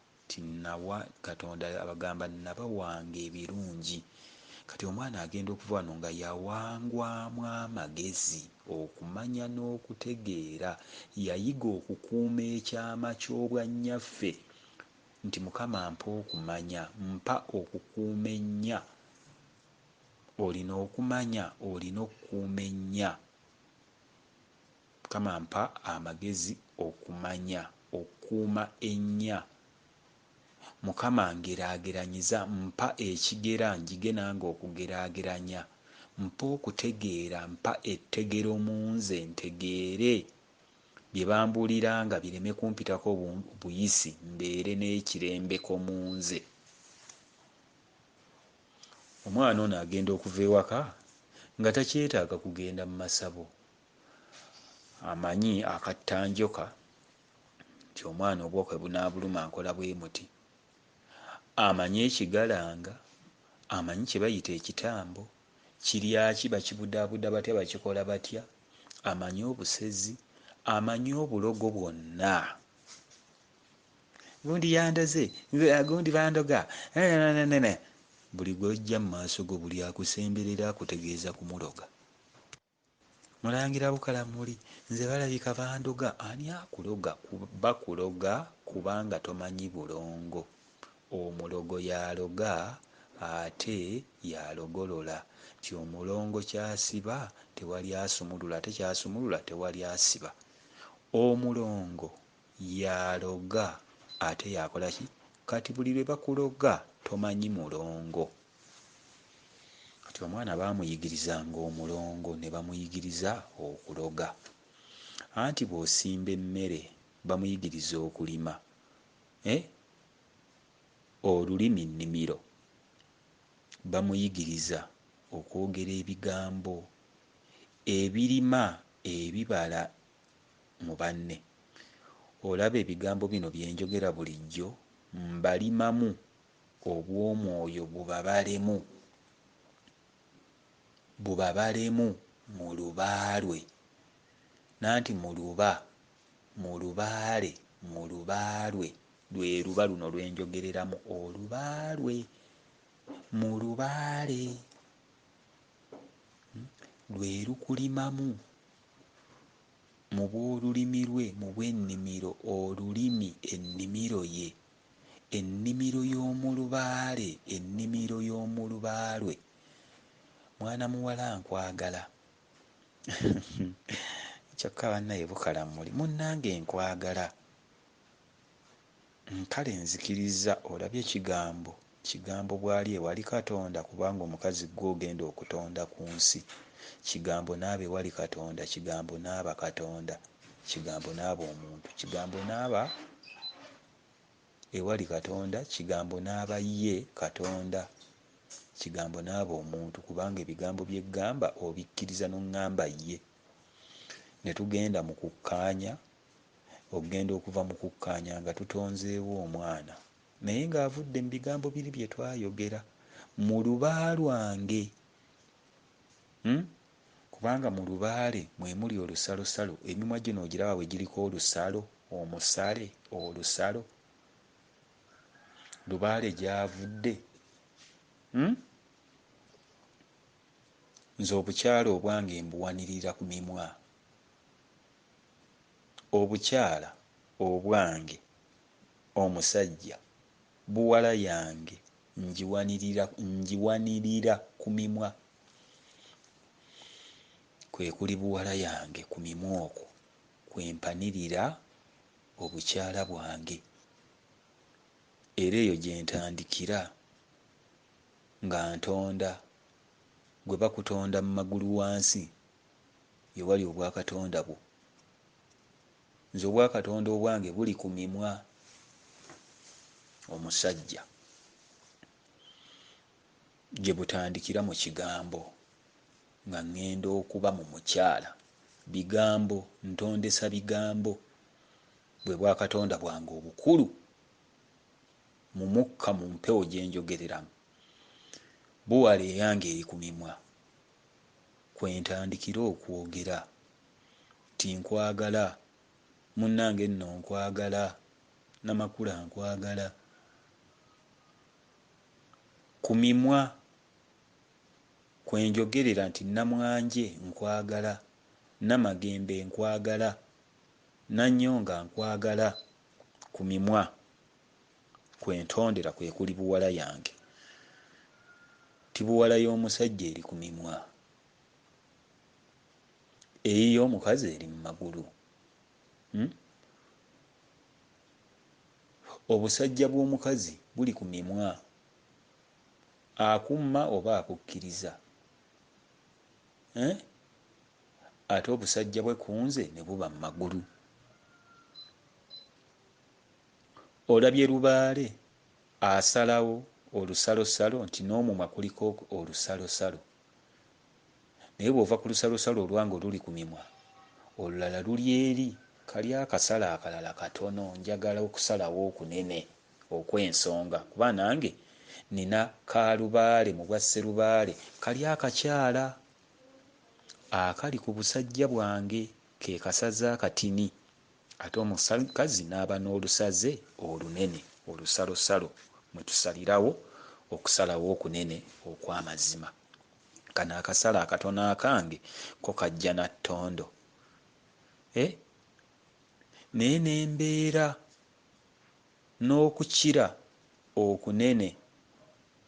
Katonda abagamba nabawanga ebirungi. Kati omwana agenda okuva wano nga yawangwamu amagezi, okumanya n'okutegeera, yayiga okukuuma ekyama ky'obwannyaffe nti Mukama mpa okumanya, mpa okukuuma ennya. Olina okumanya, olina okukuuma ennya. Mukama mpa amagezi okumanya okukuuma ennya. Mukama ngeraageranyiza, mpa ekigera njige nange okugeraageranya. Mpa okutegeera, mpa ettegero mu nze ntegeere bye bambuulira nga bireme kumpitako buyisi, mbeere n'ekirembeko mu nze. omwana ono agenda okuva ewaka nga takyetaaga kugenda mu masabo. Amanyi akattanjoka nti omwana obwokwe bunaabuluma nkola bwe muti, amanyi ekigalanga, amanyi kye bayita ekitambo, kiryaki, bakibudaabuda batya, bakikola batya, amanyi obusezi, amanyi obulogo bwonna. Gundi yandoze, gundi bandoga, buli gwojja mu maaso go buli akusemberera akutegeeza kumuloga. Mulangira Bukalamuli, nze balabika bandoga. Ani akuloga? Bakuloga kubanga tomanyi bulongo. Omulogo yaloga ate yalogolola. Ti omulongo kyasiba tewali asumulula, ate kyasumulula tewali asiba. Omulongo yaloga ate yakola ki? Kati buli lwe bakuloga tomanyi mulongo. Kati omwana baamuyigirizanga omulongo ne bamuyigiriza okuloga. Anti bw'osimba emmere bamuyigiriza okulima, olulimi nnimiro bamuyigiriza okwogera ebigambo ebirima ebibala mu banne. Olaba ebigambo bino bye njogera bulijjo mbalimamu obw'omwoyo bubabalemu mu lubaalwe. Nanti mu lubaale lwe luba luno lwe njogereramu, olubaalwe mu lubaale lwe lukulimamu mu bw'olulimi lwe, mu bw'ennimiro olulimi, ennimiro ye, ennimiro y'omu lubaale, ennimiro y'omu lubaalwe. Mwana muwala nkwagala. Kyokka bannaye Bukalamuli munnange nkwagala. Kale nzikiriza olabye kigambo bw'ali ewali Katonda, kubanga omukazi gwe ogenda okutonda ku nsi. Kigambo n'aba ewali Katonda, kigambo n'aba Katonda, kigambo n'aba omuntu, kigambo n'aba ewali Katonda, kigambo n'aba ye Katonda, kigambo n'aba omuntu, kubanga ebigambo bye ggamba obikkiriza n'oŋŋamba ye. Ne tugenda mu kukkaanya, okugenda okuva mu kukkaanya nga tutonzeewo omwana naye ng'avudde mu bigambo biri bye twayogera mu luba lwange. Kubanga mu lubaale mwe muli olusalosalo, emimwa gino ogiraba bwe giriko olusalo, omusale, olusalo, lubaale gy'avudde. Nze obukyala obwange mbuwanirira ku mimwa. Obukyala obwange omusajja, buwala yange ngiwanirira ku mimwa. Kwe kuli buwala yange ku mimwa okwo kwempanirira obukyala bwange. Era eyo gye ntandikira nga ntonda. Gwe bakutonda mu magulu wansi ye wali obwakatonda bwo. Nze obwakatonda obwange buli ku mimwa. Omusajja gye butandikira mu kigambo nga ŋŋenda okuba mu mukyala. Bigambo, ntondesa bigambo. Bwe bwakatonda bwange obukulu mu mukka, mu mpewo gye njogereramu. Buwala eyange eri ku mimwa. Kwe ntandikira okwogera ti nkwagala, munnange nno nkwagala, Namakula nkwagala. Ku mimwa kwe njogerera nti Namwanje nkwagala, Namagembe nkwagala, Nanyonga nkwagala. Ku mimwa kwe ntondera, kwe kuli buwala yange. Ti buwala y'omusajja eri ku mimwa, ey'omukazi eri mu magulu. Obusajja bw'omukazi buli ku mimwa. Akumma oba akukkiriza, ate obusajja bwe ku nze ne buba mu magulu. Olabye lubaale asalawo olusalosalo nti n'omumwa kuliko olusalosalo, naye bw'ova ku lusalosalo olwange oluli ku mimwa, olulala luli eri kali akasala akalala katono, njagala okusalawo okunene okw'ensonga kuba nange nina kalubaale mu bwa sserubaale kali akakyala akali ku busajja bwange, ke kasaze akatini, ate omukazi n'aba n'olusaze olunene, olusalosalo mwe tusalirawo okusalawo okunene okw'amazima. Kano akasala akatono akange ko kajja na ttondo, naye nembeera n'okukira okunene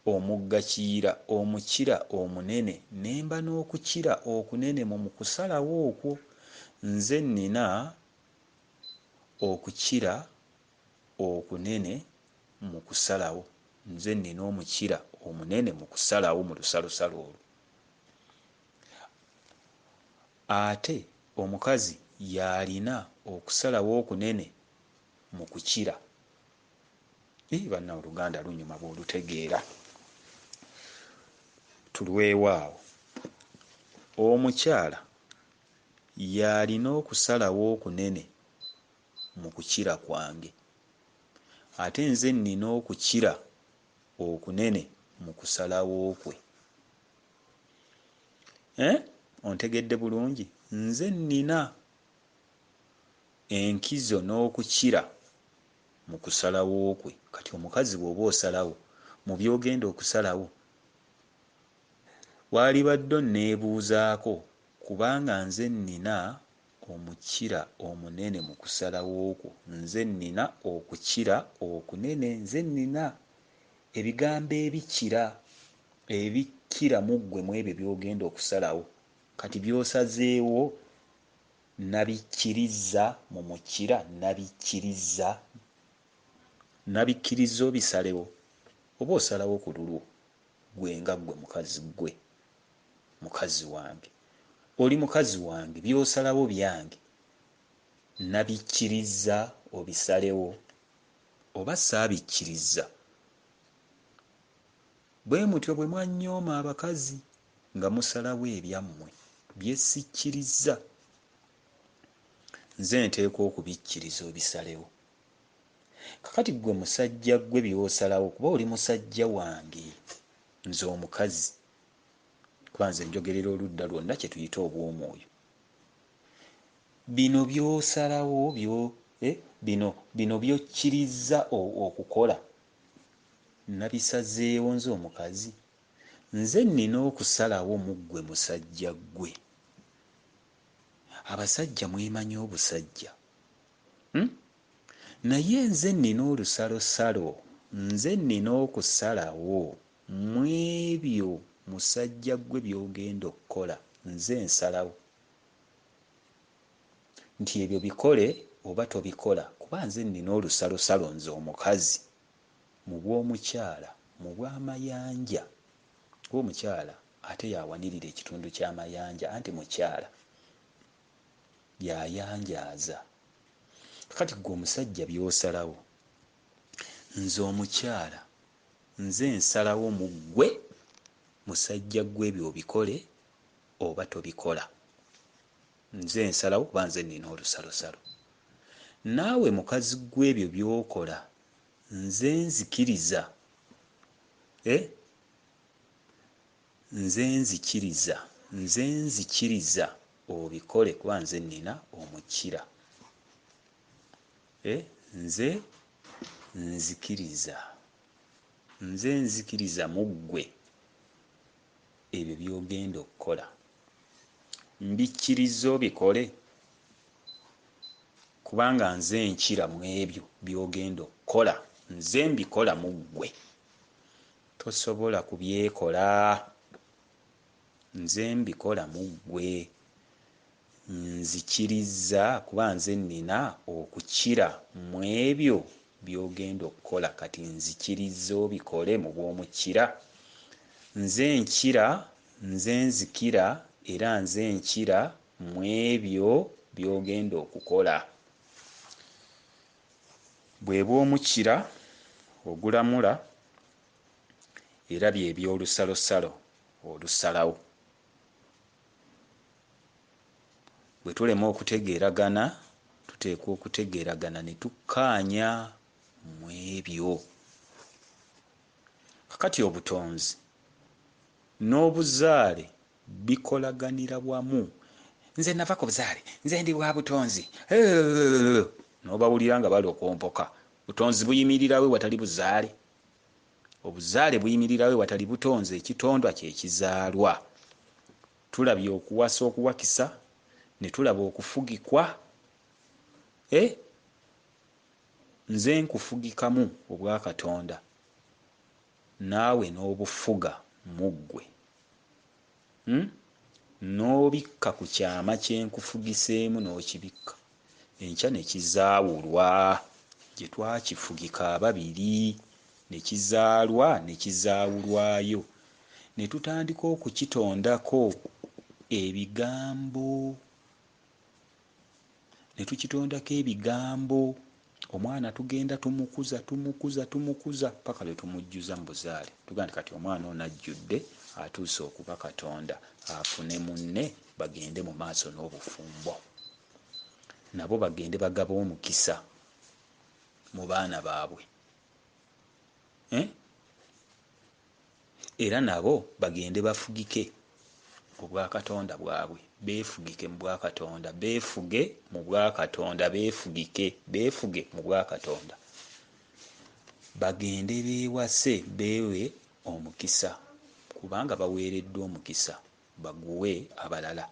omuggakiira, omukira omunene nemba n'okukira okunene mu kusalawo okwo. Nze nnina okukira okunene mu kusalawo, nze nnina omukira omunene mu kusalawo mu lusalosalo olwo. Ate omukazi y'alina okusalawo okunene mu kukira. Banna Oluganda lunyuma bw'olutegeera. Tulwewo awo. Omukyala y'alina okusalawo okunene mu kukira kwange, ate nze nnina okukira okunene mu kusalawo kwe. Ontegedde bulungi? Nze nnina enkizo n'okukira mu kusalawo kwe. Kati omukazi bw'oba osalawo mu by'ogenda okusalawo, waalibadde onneebuuzaako kubanga nze nnina omukira omunene mu kusalawo okwo, nze nnina okukira okunene, nze nnina ebigambo ebikira mu ggwe mu ebyo by'ogenda okusalawo. Kati by'osazeewo nabikkiriza mu mukira, nabikkiriza obisalewo, oba osalawo ku lulwo gwe nga ggwe mukazi wange, oli mukazi wange, by'osalawo byange nabikkiriza obisalewo oba saabikkiriza. Bwe mutyo bwe mwanyooma abakazi nga musalawo ebyammwe bye sikkiriza, nze nteekwa okubikkiriza obisalewo. Kakati ggwe musajja, ggwe by'osalawo kuba oli musajja wange, nze omukazi, kuba nze njogerera oludda lwonna kye tuyita obw'omwoyo. Bino by'osalawo bino by'okkiriza okukola, nabisazeewo nze omukazi. Nze nnina okusalawo mu ggwe musajja ggwe. Abasajja mwemanyi obusajja, naye nze nnina olusalosalo, nze nnina okusalawo mu ebyo musajja ggwe by'ogenda okukola. Nze nsalawo nti ebyo bikole oba tobikola, kuba nze nnina olusalosalo, nze omukazi, mu bw'omukyala, mu bw'amayanja. Omukyala ate yawanirira ekitundu ky'amayanja, anti mukyala yayanjaaza. Kati ggwe omusajja by'osalawo, nze omukyala, nze nsalawo mu ggwe musajja ggwe ebyo obikole oba tobikola. Nze nsalawo kuba nze nnina olusalosalo. Naawe mukazi ggwe ebyo by'okola nze nzikiriza, nze nzikiriza obikole kuba nze nnina omukira. Nze nzikiriza mu ggwe ebyo by'ogenda okukola, mbikkiriza obikole kubanga nze nkira mu ebyo by'ogenda okukola, nze mbikola mu ggwe, tosobola kubyekola. Nze mbikola mu ggwe, nzikiriza kuba nze nnina okukira mu ebyo by'ogenda okukola. Kati nzikiriza obikole mu bw'omukira. Nze nkira, nze nzikira era nze nkira mu ebyo by'ogenda okukola. Bwe bw'omukira ogulamula era byebyolusalo olusalawo. Bwe tulema okutegeeragana tuteekwa okutegeeragana ne tukkaanya mu ebyo. Kakati obutonzi n'obuzaale bikolaganira wamu. Nze nava ku buzaale, nze ndi bwa butonzi, n'obawulira nga balokompoka. Butonzi buyimirirawe watali buzaale, obuzaale buyimirirawe watali butonzi. Ekitondwa kye kizaalwa. Tulabye okuwasa okuwakisa, ne tulaba okufugikwa. Nze nkufugikamu obwa Katonda, naawe n'obufuga muggwe. N'obikka ku kyama kye nkufugiseemu n'okibikka, enkya ne kizaawulwa gye twakifugika ababiri, ne kizaalwa ne kizaawulwayo, ne tutandika okukitondako ebigambo, ne tukitondako ebigambo. Omwana tugenda tumukuza paka lwe tumujjuza mu buzaale. Tugamba nti kati omwana ono ajjudde, atuuse okuba Katonda, afune munne, bagende mu maaso n'obufumbo, nabo bagende bagaba omukisa mu baana baabwe, era nabo bagende bafugike obwa Katonda bwabwe, beefugike mu bwa Katonda, beefuge mu bwa Katonda, beefuge mu bwa Katonda, bagende beewase, beewe omukisa, kubanga baweereddwa omukisa, baguwe abalala.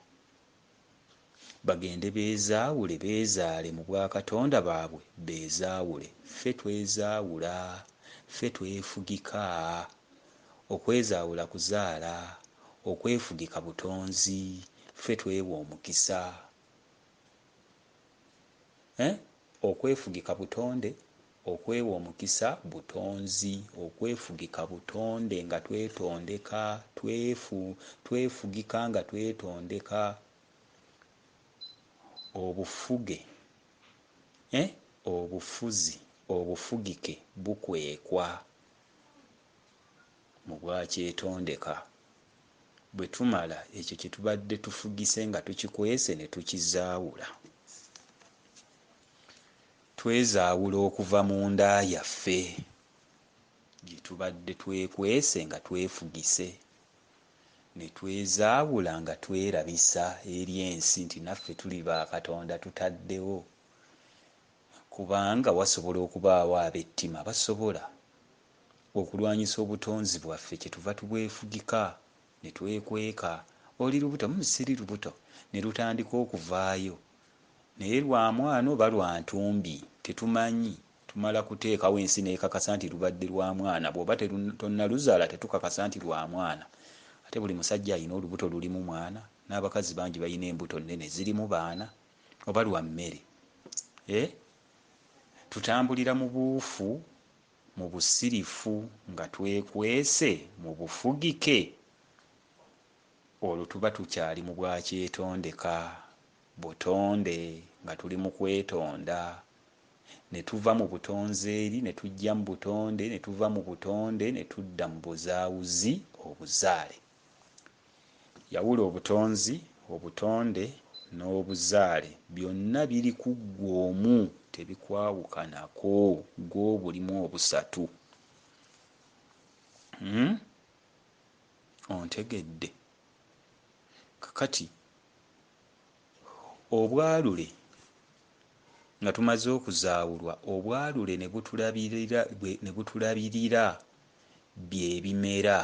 Bagende beezaawule, beezaale mu bwa Katonda baabwe, beezaawule. Ffe twezaawula, ffe twefugika. Okwezaawula kuzaala, okwefugika butonzi. Ffe twewa omukisa. Okwefugika butonde, okwewa omukisa butonzi. Okwefugika butonde nga twetondeka, twefugika nga twetondeka. Obufuge, obufuzi, obufugike bukwekwa mu bwakyetondeka. Bwe tumala ekyo kye tubadde tufugise nga tukikwese ne tukizaawula, twezaawula okuva mu nda yaffe gye tubadde twekwese nga twefugise, ne twezaawula nga twerabisa eri ensi nti naffe tuli ba Katonda tutaddewo. Kubanga wasobola okubaawo ab'ettima basobola okulwanyisa obutonzi bwaffe, kyetuva tubwefugika ne twekweka. Oli lubuto, siri lubuto, ne lutandika okuvaayo. Naye lwa mwana oba lwa ntumbi tetumanyi. Tumala kuteekawo ensi n'ekakasa nti lubadde lwa mwana. Bw'oba tonnaluzaala tetukakasa nti lwa mwana. Ate buli musajja alina olubuto lulimu mwana, n'abakazi bangi balina embuto nnene zirimu baana. Oba lwa mmere. Tutambulira mu buufu, mu busirifu nga twekwese mu bufugike. Olwo tuba tukyali mu bwakyetondeka, butonde nga tuli mu kwetonda. Ne tuva mu butonzi eri ne tujja mu butonde, ne tuva mu butonde ne tudda mu buzaawuzi, obuzaale. Yawula obutonzi, obutonde n'obuzaale byonna biri ku ggwe omu, tebikwawukanako, gwo bulimu obusatu. Ontegedde? Kakati obwalule nga tumaze okuzaawulwa, obwalule ne butulabirira by'ebimera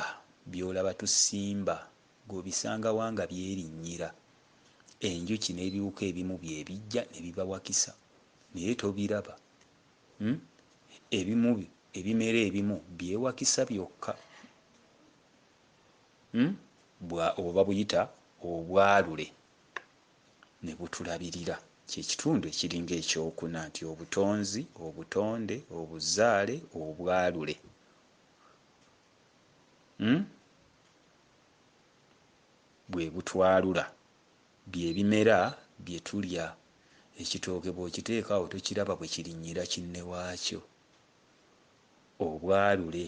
by'olaba tusimba, ng'obisangawo nga byerinnyira. Enjuki n'ebiwuka ebimu byebijja ne bibawakisa, naye tobiraba. Ebimera ebimu byewakisa byokka. Oba buyita obwalule ne butulabirira. Kyekitundu ekiringa ekyokuna nti obutonzi, obutonde, obuzaale, obwalule. Bwe butwalula by'ebimera bye tulya. Ekitooke bw'okiteekaawo tokiraba bwe kirinnyira kinne waakyo. Obwalule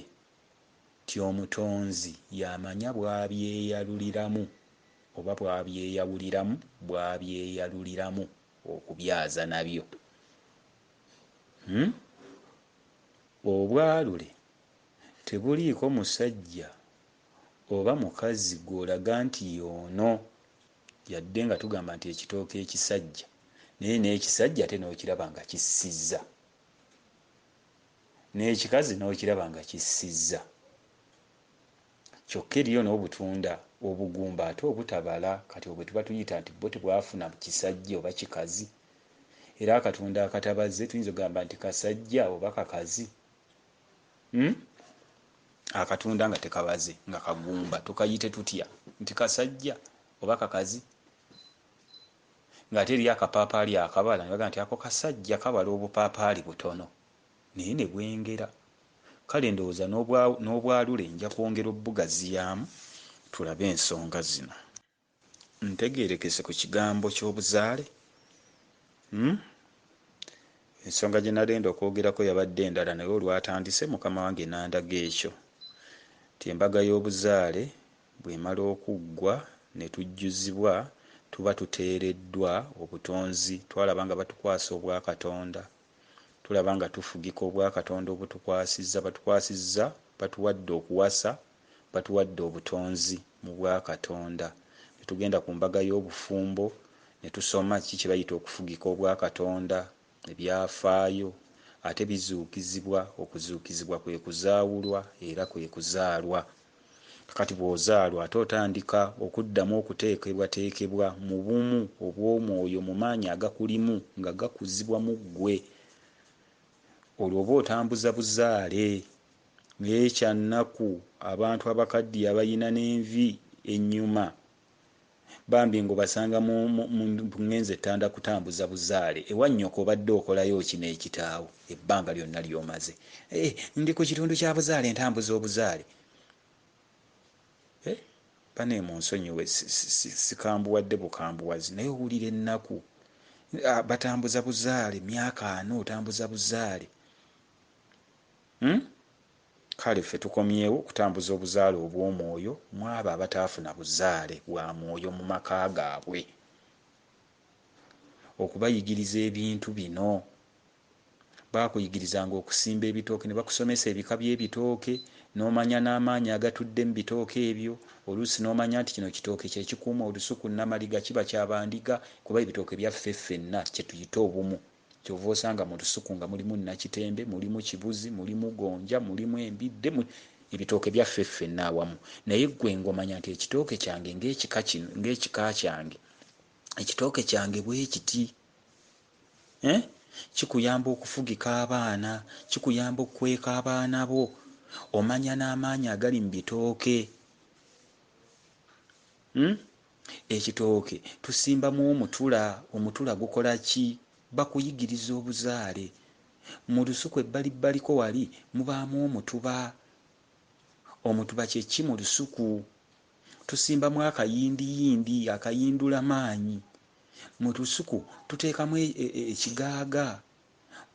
ti omutonzi yamanya bw'abyeyaluliramu oba bw'abyeyaluliramu okubyaza nabyo. Obwalule tebuliiko musajja oba mukazi gw'olaga nti y'ono, yadde nga tugamba nti ekitooke ekisajja, naye n'ekisajja ate n'okiraba nga kissizza, n'ekikazi n'okiraba nga kissizza. Kyokka eriyo n'obutunda obugumba ate obutabala, kati obwe tuba tuyita nti bwo tebwafuna kisajja oba kikazi. Era akatunda akatabaze tuyinza okugamba nti kasajja oba kakazi. Akatunda nga tekabaze nga kagumba tukayite tutya nti kasajja oba kakazi? Ng'ate eriyo akapaapaali akabala ne bagamba nti ako kasajja kabala obupaapaali butono naye ne bwengera. Kale ndowooza n'obwalule nja kwongera obbugaziyaamu tulabe ensonga zino. Ntegeerekese ku kigambo ky'obuzaale. Ensonga gye nalenda okwogerako yabadde endala naye olwatandise mukama wange nandaga ekyo ti embaga y'obuzaale bw'emala okuggwa ne tujjuzibwa tuba tuteereddwa obutonzi. Twalaba nga batukwasa obwakatonda, tulaba nga tufugika obwakatonda obutukwasizza, batuwadde okuwasa, batuwadde obutonzi mu bwakatonda. Ne tugenda ku mbaga y'obufumbo ne tusoma kiki kye bayita okufugika obwakatonda, ebyafaayo, ate bizuukizibwa. Okuzuukizibwa kwe kuzaawulwa era kwe kuzaalwa. Kati bw'ozaalwa ate otandika okuddamu okuteekebwateekebwa mu bumu obw'omwoyo, mu maanyi agakulimu nga gakuzibwa mu ggwe. Olwo oba otambuza buzaale. Ng'ekyannaku abantu abakaddiye abayina n'envi ennyuma bambi ng'obasanga ngenze ettanda kutambuza buzaale. Ewa nnyoko obadde okolayo ki n'ekitaawo ebbanga lyonna ly'omaze? Ndi ku kitundu kya buzaale ntambuza obuzaale. Bane munsonyiwe sikambuwadde bukambuwazi naye owulira ennaku batambuza buzaale myaka 4 otambuza buzaale. Kale ffe tukomyewo kutambuza obuzaale obw'omwoyo mu abo abataafuna buzaale bwa mwoyo mu maka gaabwe. Okubayigiriza ebintu bino, baakuyigirizanga okusimba ebitooke ne bakusomesa ebika by'ebitooke n'omanya n'amaanyi agatudde mu bitooke ebyo. Oluusi n'omanya nti kino kitooke kye kikuuma olusuku nnamaliga, kiba kyabandiga, kuba ebitooke byaffe ffenna kye tuyita obumu. Kyova osanga mu lusuku nga mulimu nakitembe, mulimu kibuzi, mulimu gonja, mulimu embidde, ebitooke byaffe ffenna awamu. Naye ggwe ng'omanya nti ekitooke kyange ng'ekika kyange, ekitooke kyange bwe kiti. Kikuyamba okufugika abaana, kikuyamba okukweka abaana bo, omanya n'amaanyi agali mu bitooke. Ekitooke tusimbamu omutula. Omutula gukola ki? Bakuyigiriza obuzaale. Mu lusuku ebbalibaliko wali mubaamu omutuba. Omutuba kye ki mu lusuku? Tusimbamu akayindiyindi, akayindula maanyi. Mu lusuku tuteekamu ekigaaga.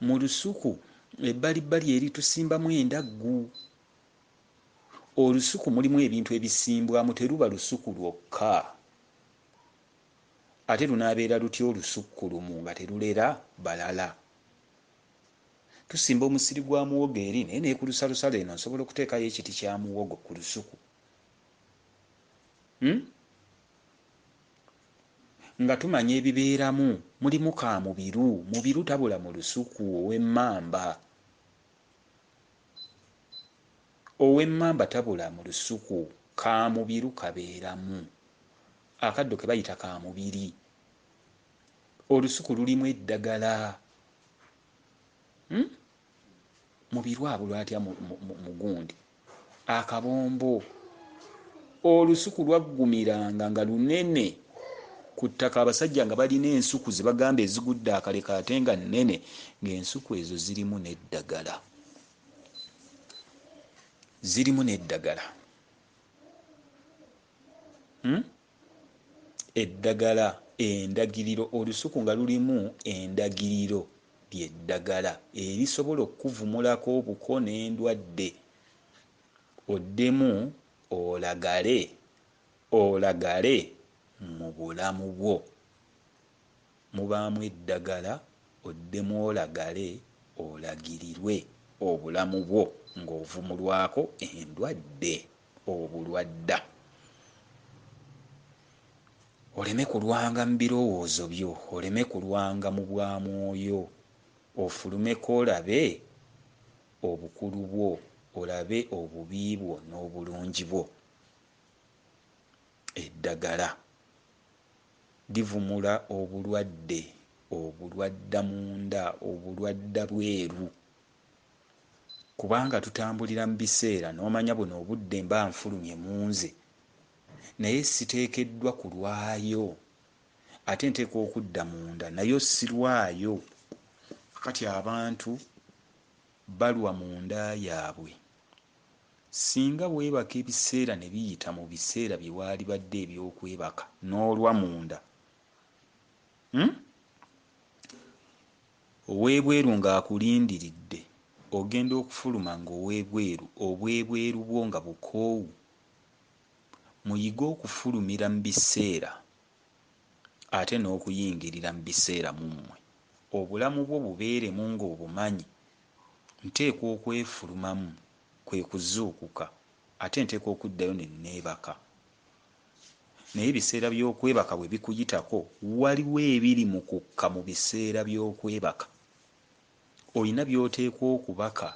Mu lusuku ebbalibbali eri tusimbamu endaggu. Olusuku mulimu ebintu ebisimbwamu, teruba lusuku lwokka. Ate lunaabeera lutya olusuku lumu nga terulera balala? Tusimba omusiri gwa muwogo eri naye ne ku lusalosalo eno nsobola okuteekayo ekiti kya muwogo ku lusuku. Nga tumanya ebibeeramu, mulimu kaamubiru. Mubiru tabula mu lusuku. Ow'emmamba, ow'emmamba tabula mu lusuku. Kaamubiru kabeeramu. Akaddo ke bayita kaamubiri. Olusuku lulimu eddagala. Mubiru abulwa atya mugundi? Akabombo. Olusuku lwaggumiranga nga lunene ku ttaka, abasajja nga balina ensuku ze bagamba ezigudde akaleka ate nga nnene, ng'ensuku ezo zirimu n'eddagala. Zirimu n'eddagala. Eddagala, endagiriro. Olusuku nga lulimu endagiriro ly'eddagala erisobola okuvumulako obuko n'endwadde. oddemu olagale mu bulamu bwo. Mubaamu eddagala oddemu olagale olagirirwe obulamu bwo ng'ovumulwako endwadde obulwadda. Oleme kulwanga mu birowoozo byo, oleme kulwanga mu bwamwoyo, ofulumeko olabe obukulu bwo, olabe obubi bwo n'obulungi bwo. Eddagala livumula obulwadde, obulwadda munda, obulwadda bweru. Kubanga tutambulira mu biseera n'omanya buno obudde mba nfulumye mu nze, naye siteekeddwa kulwayo, ate nteekwa okudda munda nayo sirwayo. Kati abantu balwa munda yaabwe. Singa weebaka ebiseera ne biyita mu biseera bye waali badde ebyokwebaka n'olwa munda, ow'ebweru ng'akulindiridde, ogenda okufuluma ng'ow'ebweru, obwebweru bwo nga bukoowu. Muyige okufulumira mu biseera ate n'okuyingirira mu biseera mu mmwe, obulamu bwo bubeeremu ng'obumanyi. Nteekwa okwefulumamu, kwe kuzuukuka, ate nteekwa okuddayo ne neebaka. Naye ebiseera by'okwebaka bwe bikuyitako, waliwo ebiri mu kukka mu biseera by'okwebaka. Olina by'oteekwa okubaka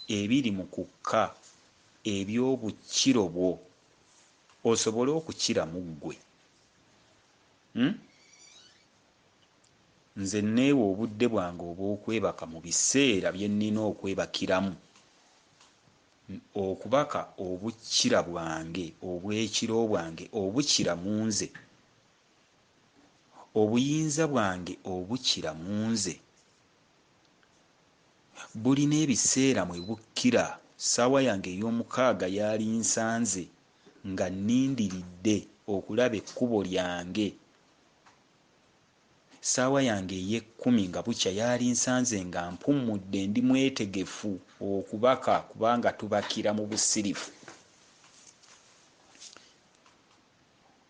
ebiri mu kukka eby'obukiro bwo, osobole okukiramu ggwe. Nze neewa obudde bwange obw'okwebaka mu biseera bye nnina okwebakiramu, okubaka obukira bwange, obw'ekiro bwange obukira mu nze, obuyinza bwange obukira mu nze. Bulina ebiseera mwe bukkira. Ssaawa yange ey'omukaaga yaali nsanze nga nnindiridde okulaba ekkubo lyange. Ssaawa yange ey'ekkumi nga bukya yaali nsanze nga mpummudde ndi mwetegefu okubaka, kubanga tubakira mu busirifu.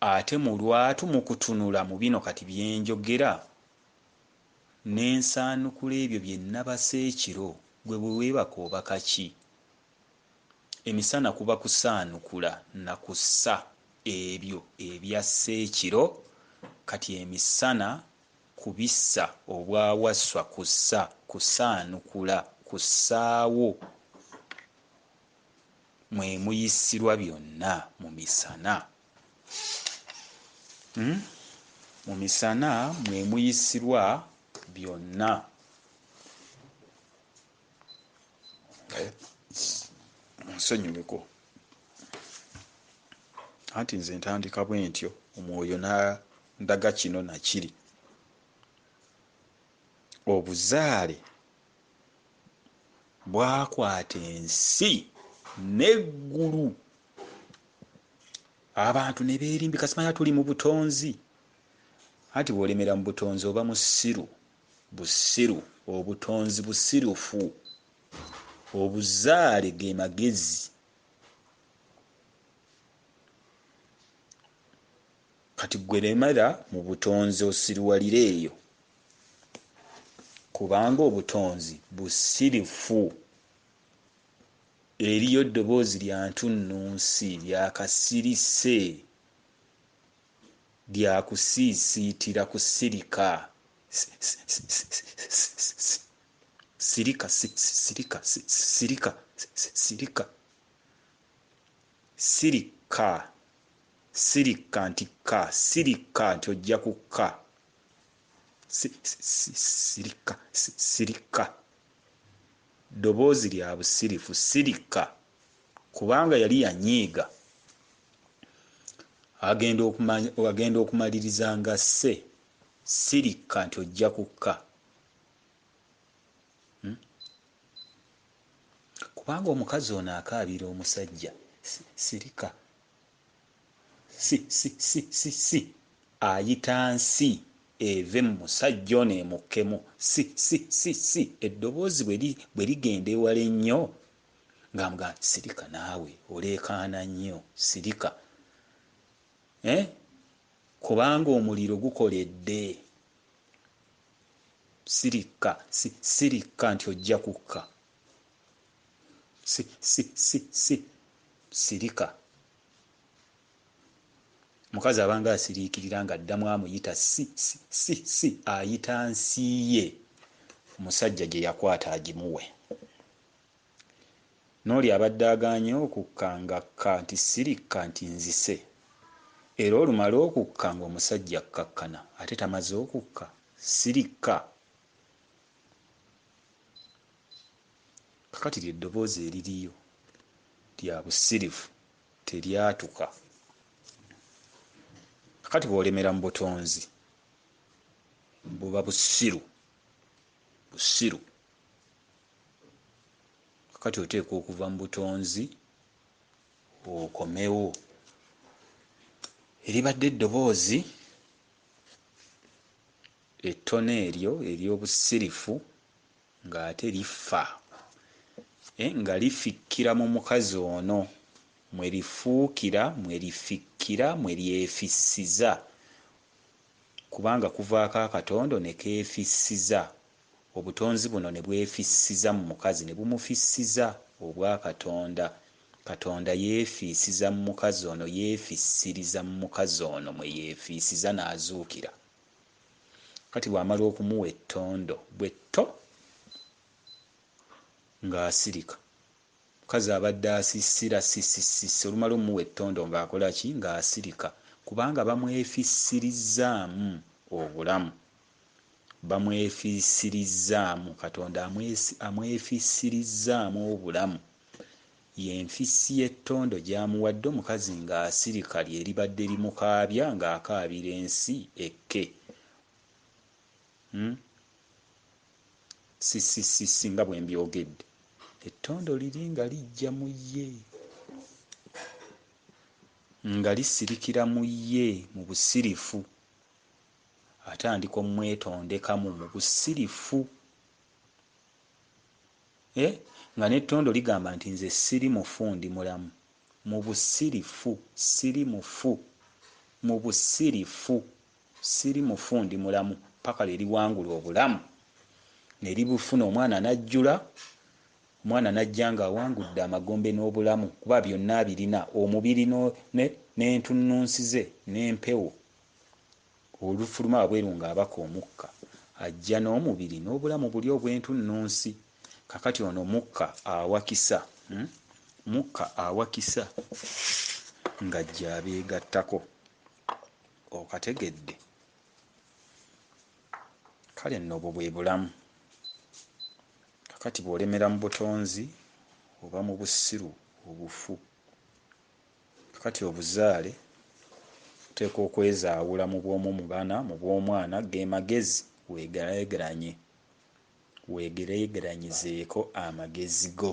Ate mu lwatu mu kutunula mu bino kati bye njogera, n'ensaanukula ebyo bye nnabasa ekiro, gwe bwe weebaka obaka ki? Emisana kuba kusaanukula na kussa ebyo ebyassa ekiro, kati emisana kubissa obwawasswa, kussa, kusaanukula, kussaawo. Mwe muyisirwa byonna mu misana. Mu misana mwe muyisirwa byonna. Nsonyiweko. Anti nze ntandika bwe ntyo, omwoyo ndaga kino na kiri. Obuzaale bwakwata ensi n'eggulu, abantu ne beerimbika. Simanya tuli mu butonzi, anti bw'olemera mu butonzi oba musiru, busiru, obutonzi busirufu. Obuzaale ge magezi. Kati gwe lemera mu butonzi osiriwalire eyo, kubanga obutonzi busirifu. Eriyo eddoboozi lya ntunnunsi, lyakasirise, lyakusiisiitira kusirika. Sirika, sirika, sirika, sirika, sirika, sirika nti ka, sirika nti ojja kukka. Sirika, sirika. Ddoboozi lya busirifu, sirika, kubanga yali yanyiiga. Agenda okumaliriza nga sse, sirika nti ojja kukka. Kubanga omukazi ono akaabira omusajja, sirika, si ayita nsi eve mu musajja ono emukkemu, si. Eddoboozi bwe ligenda ewala ennyo, ng'amugamba sirika naawe oleekaana nnyo sirika kubanga omuliro gukoledde sirika nti ojja kukka sirika. Mukazi abanga asiriikirira nga addamu amuyita si ayita nsiye omusajja gye yakwata agimuwe. n'oli abadde agaanye okukkangakka nti sirikka nti nzise era olumala okukka ng'omusajja akkakkana ate tamaze okukka sirikka. kakati ly'eddoboozi eririyo lya busirifu teryatuka. kakati bw'olemera mu butonzi buba busiru. kakati oteekwa okuva mu butonzi okomewo. eribadde eddoboozi ettono eryo ery'obusirifu ng'ate lifa nga lifikkira mu mukazi ono mwe lifuukira mwe lifikkira mwe lyefissiza kubanga kuvaako akatondo ne keefissiza. obutonzi buno ne bwefissiza mu mukazi ne bumufissiza obwakatonda. katonda yeefiisiza mu mukazi ono yeefissiriza mu mukazi ono mwe yeefiisiza n'azuukira. kati bw'amala okumuwa ettondo bwetto ng'asirika mukazi abadde asisira sisisisi olumala omuwa ettondo ng'akola ki ng'asirika kubanga bamwefissirizzaamu obulamu. bamwefissirizzaamu katonda amwefissirizzaamu obulamu. y'enfissi y'ettondo gy'amuwadde omukazi ng'asirika lyeribadde limukaabya ng'akaabira ensi ekke. sisisisi nga bwe mbyogedde ettondo liri nga lijja mu ye nga lisirikira mu ye mu busirifu atandika omwetondekamu mu busirifu nga n'ettondo ligamba nti nze siri mufu ndi mulamu mu busirifu. siri mufu mu busirifu siri mufu ndi mulamu paka lye liwangula obulamu ne libufuna omwana n'ajjula. omwana n'ajja ng'awangudde amagombe n'obulamu kuba byonna abirina omubiri n'entunnunsi n'empewo olufuluma wabweru ng'abaka omukka ajja n'omubiri n'obulamu buli obw'entunnunsi. kakati ono mukka awakisa ng'ajja abeegattako. okategedde? kale nno obwo bwe bulamu. kakati bw'olemera mu butonzi oba mu busiru obufu kakati obuzaale oteekwa okwezaawula mu bw'omu mu baana mu bw'omwana ge magezi weegereegeranyizeeko amagezi go.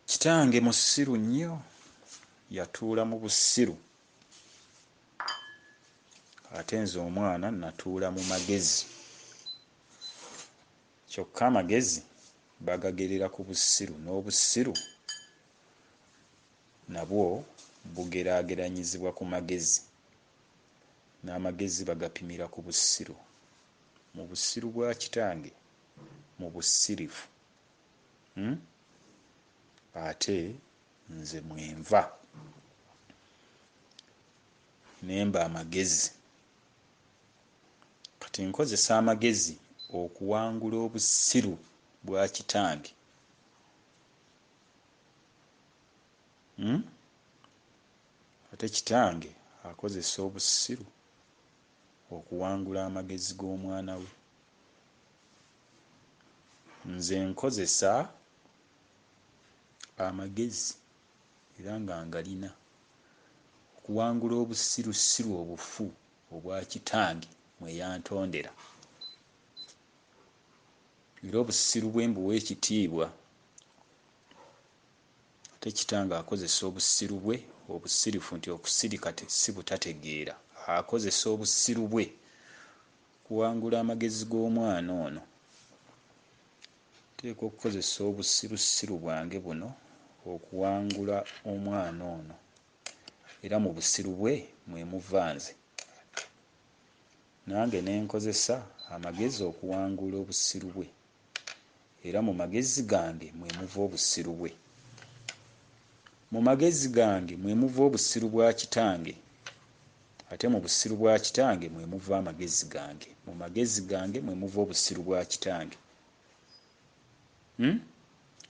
kitange musiru nnyo yatuula mu busiru ate nze omwana natuula mu magezi. kyokka amagezi bagagerera ku busiru n'obusiru nabwo bugeraageranyizibwa ku magezi n'amagezi bagapimira ku busiru. mu busiru bwa kitange mu busirifu ate nze mwenva nemba amagezi. kati nkozesa amagezi okuwangula obusiru bwa kitange. ate kitange akozesa obusiru okuwangula amagezi g'omwana we. nze nkozesa amagezi era nga ngalina okuwangula obusirusiru obufu obwa kitange mwe yantondera. era obusiru bwe mbuwa ekitiibwa. ate kitange akozesa obusiru bwe obusirifu nti okusirika si butategeera akozesa obusiru bwe kuwangula amagezi g'omwana ono nteekwa okukozesa obusirusiru bwange buno okuwangula omwana ono, era mu busiru bwe mwe muva nze. Nange ne nkozesa amagezi okuwangula obusiru bwe, era mu magezi gange mwe muva obusiru bwe. Mu magezi gange mwe muva obusiru bwa kitange, ate mu busiru bwa kitange mwe muva amagezi gange. Mu magezi gange mwe muva obusiru bwa kitange,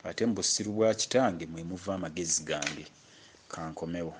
ate mu busiru bwa kitange mwe muva amagezi gange. Kankomewo.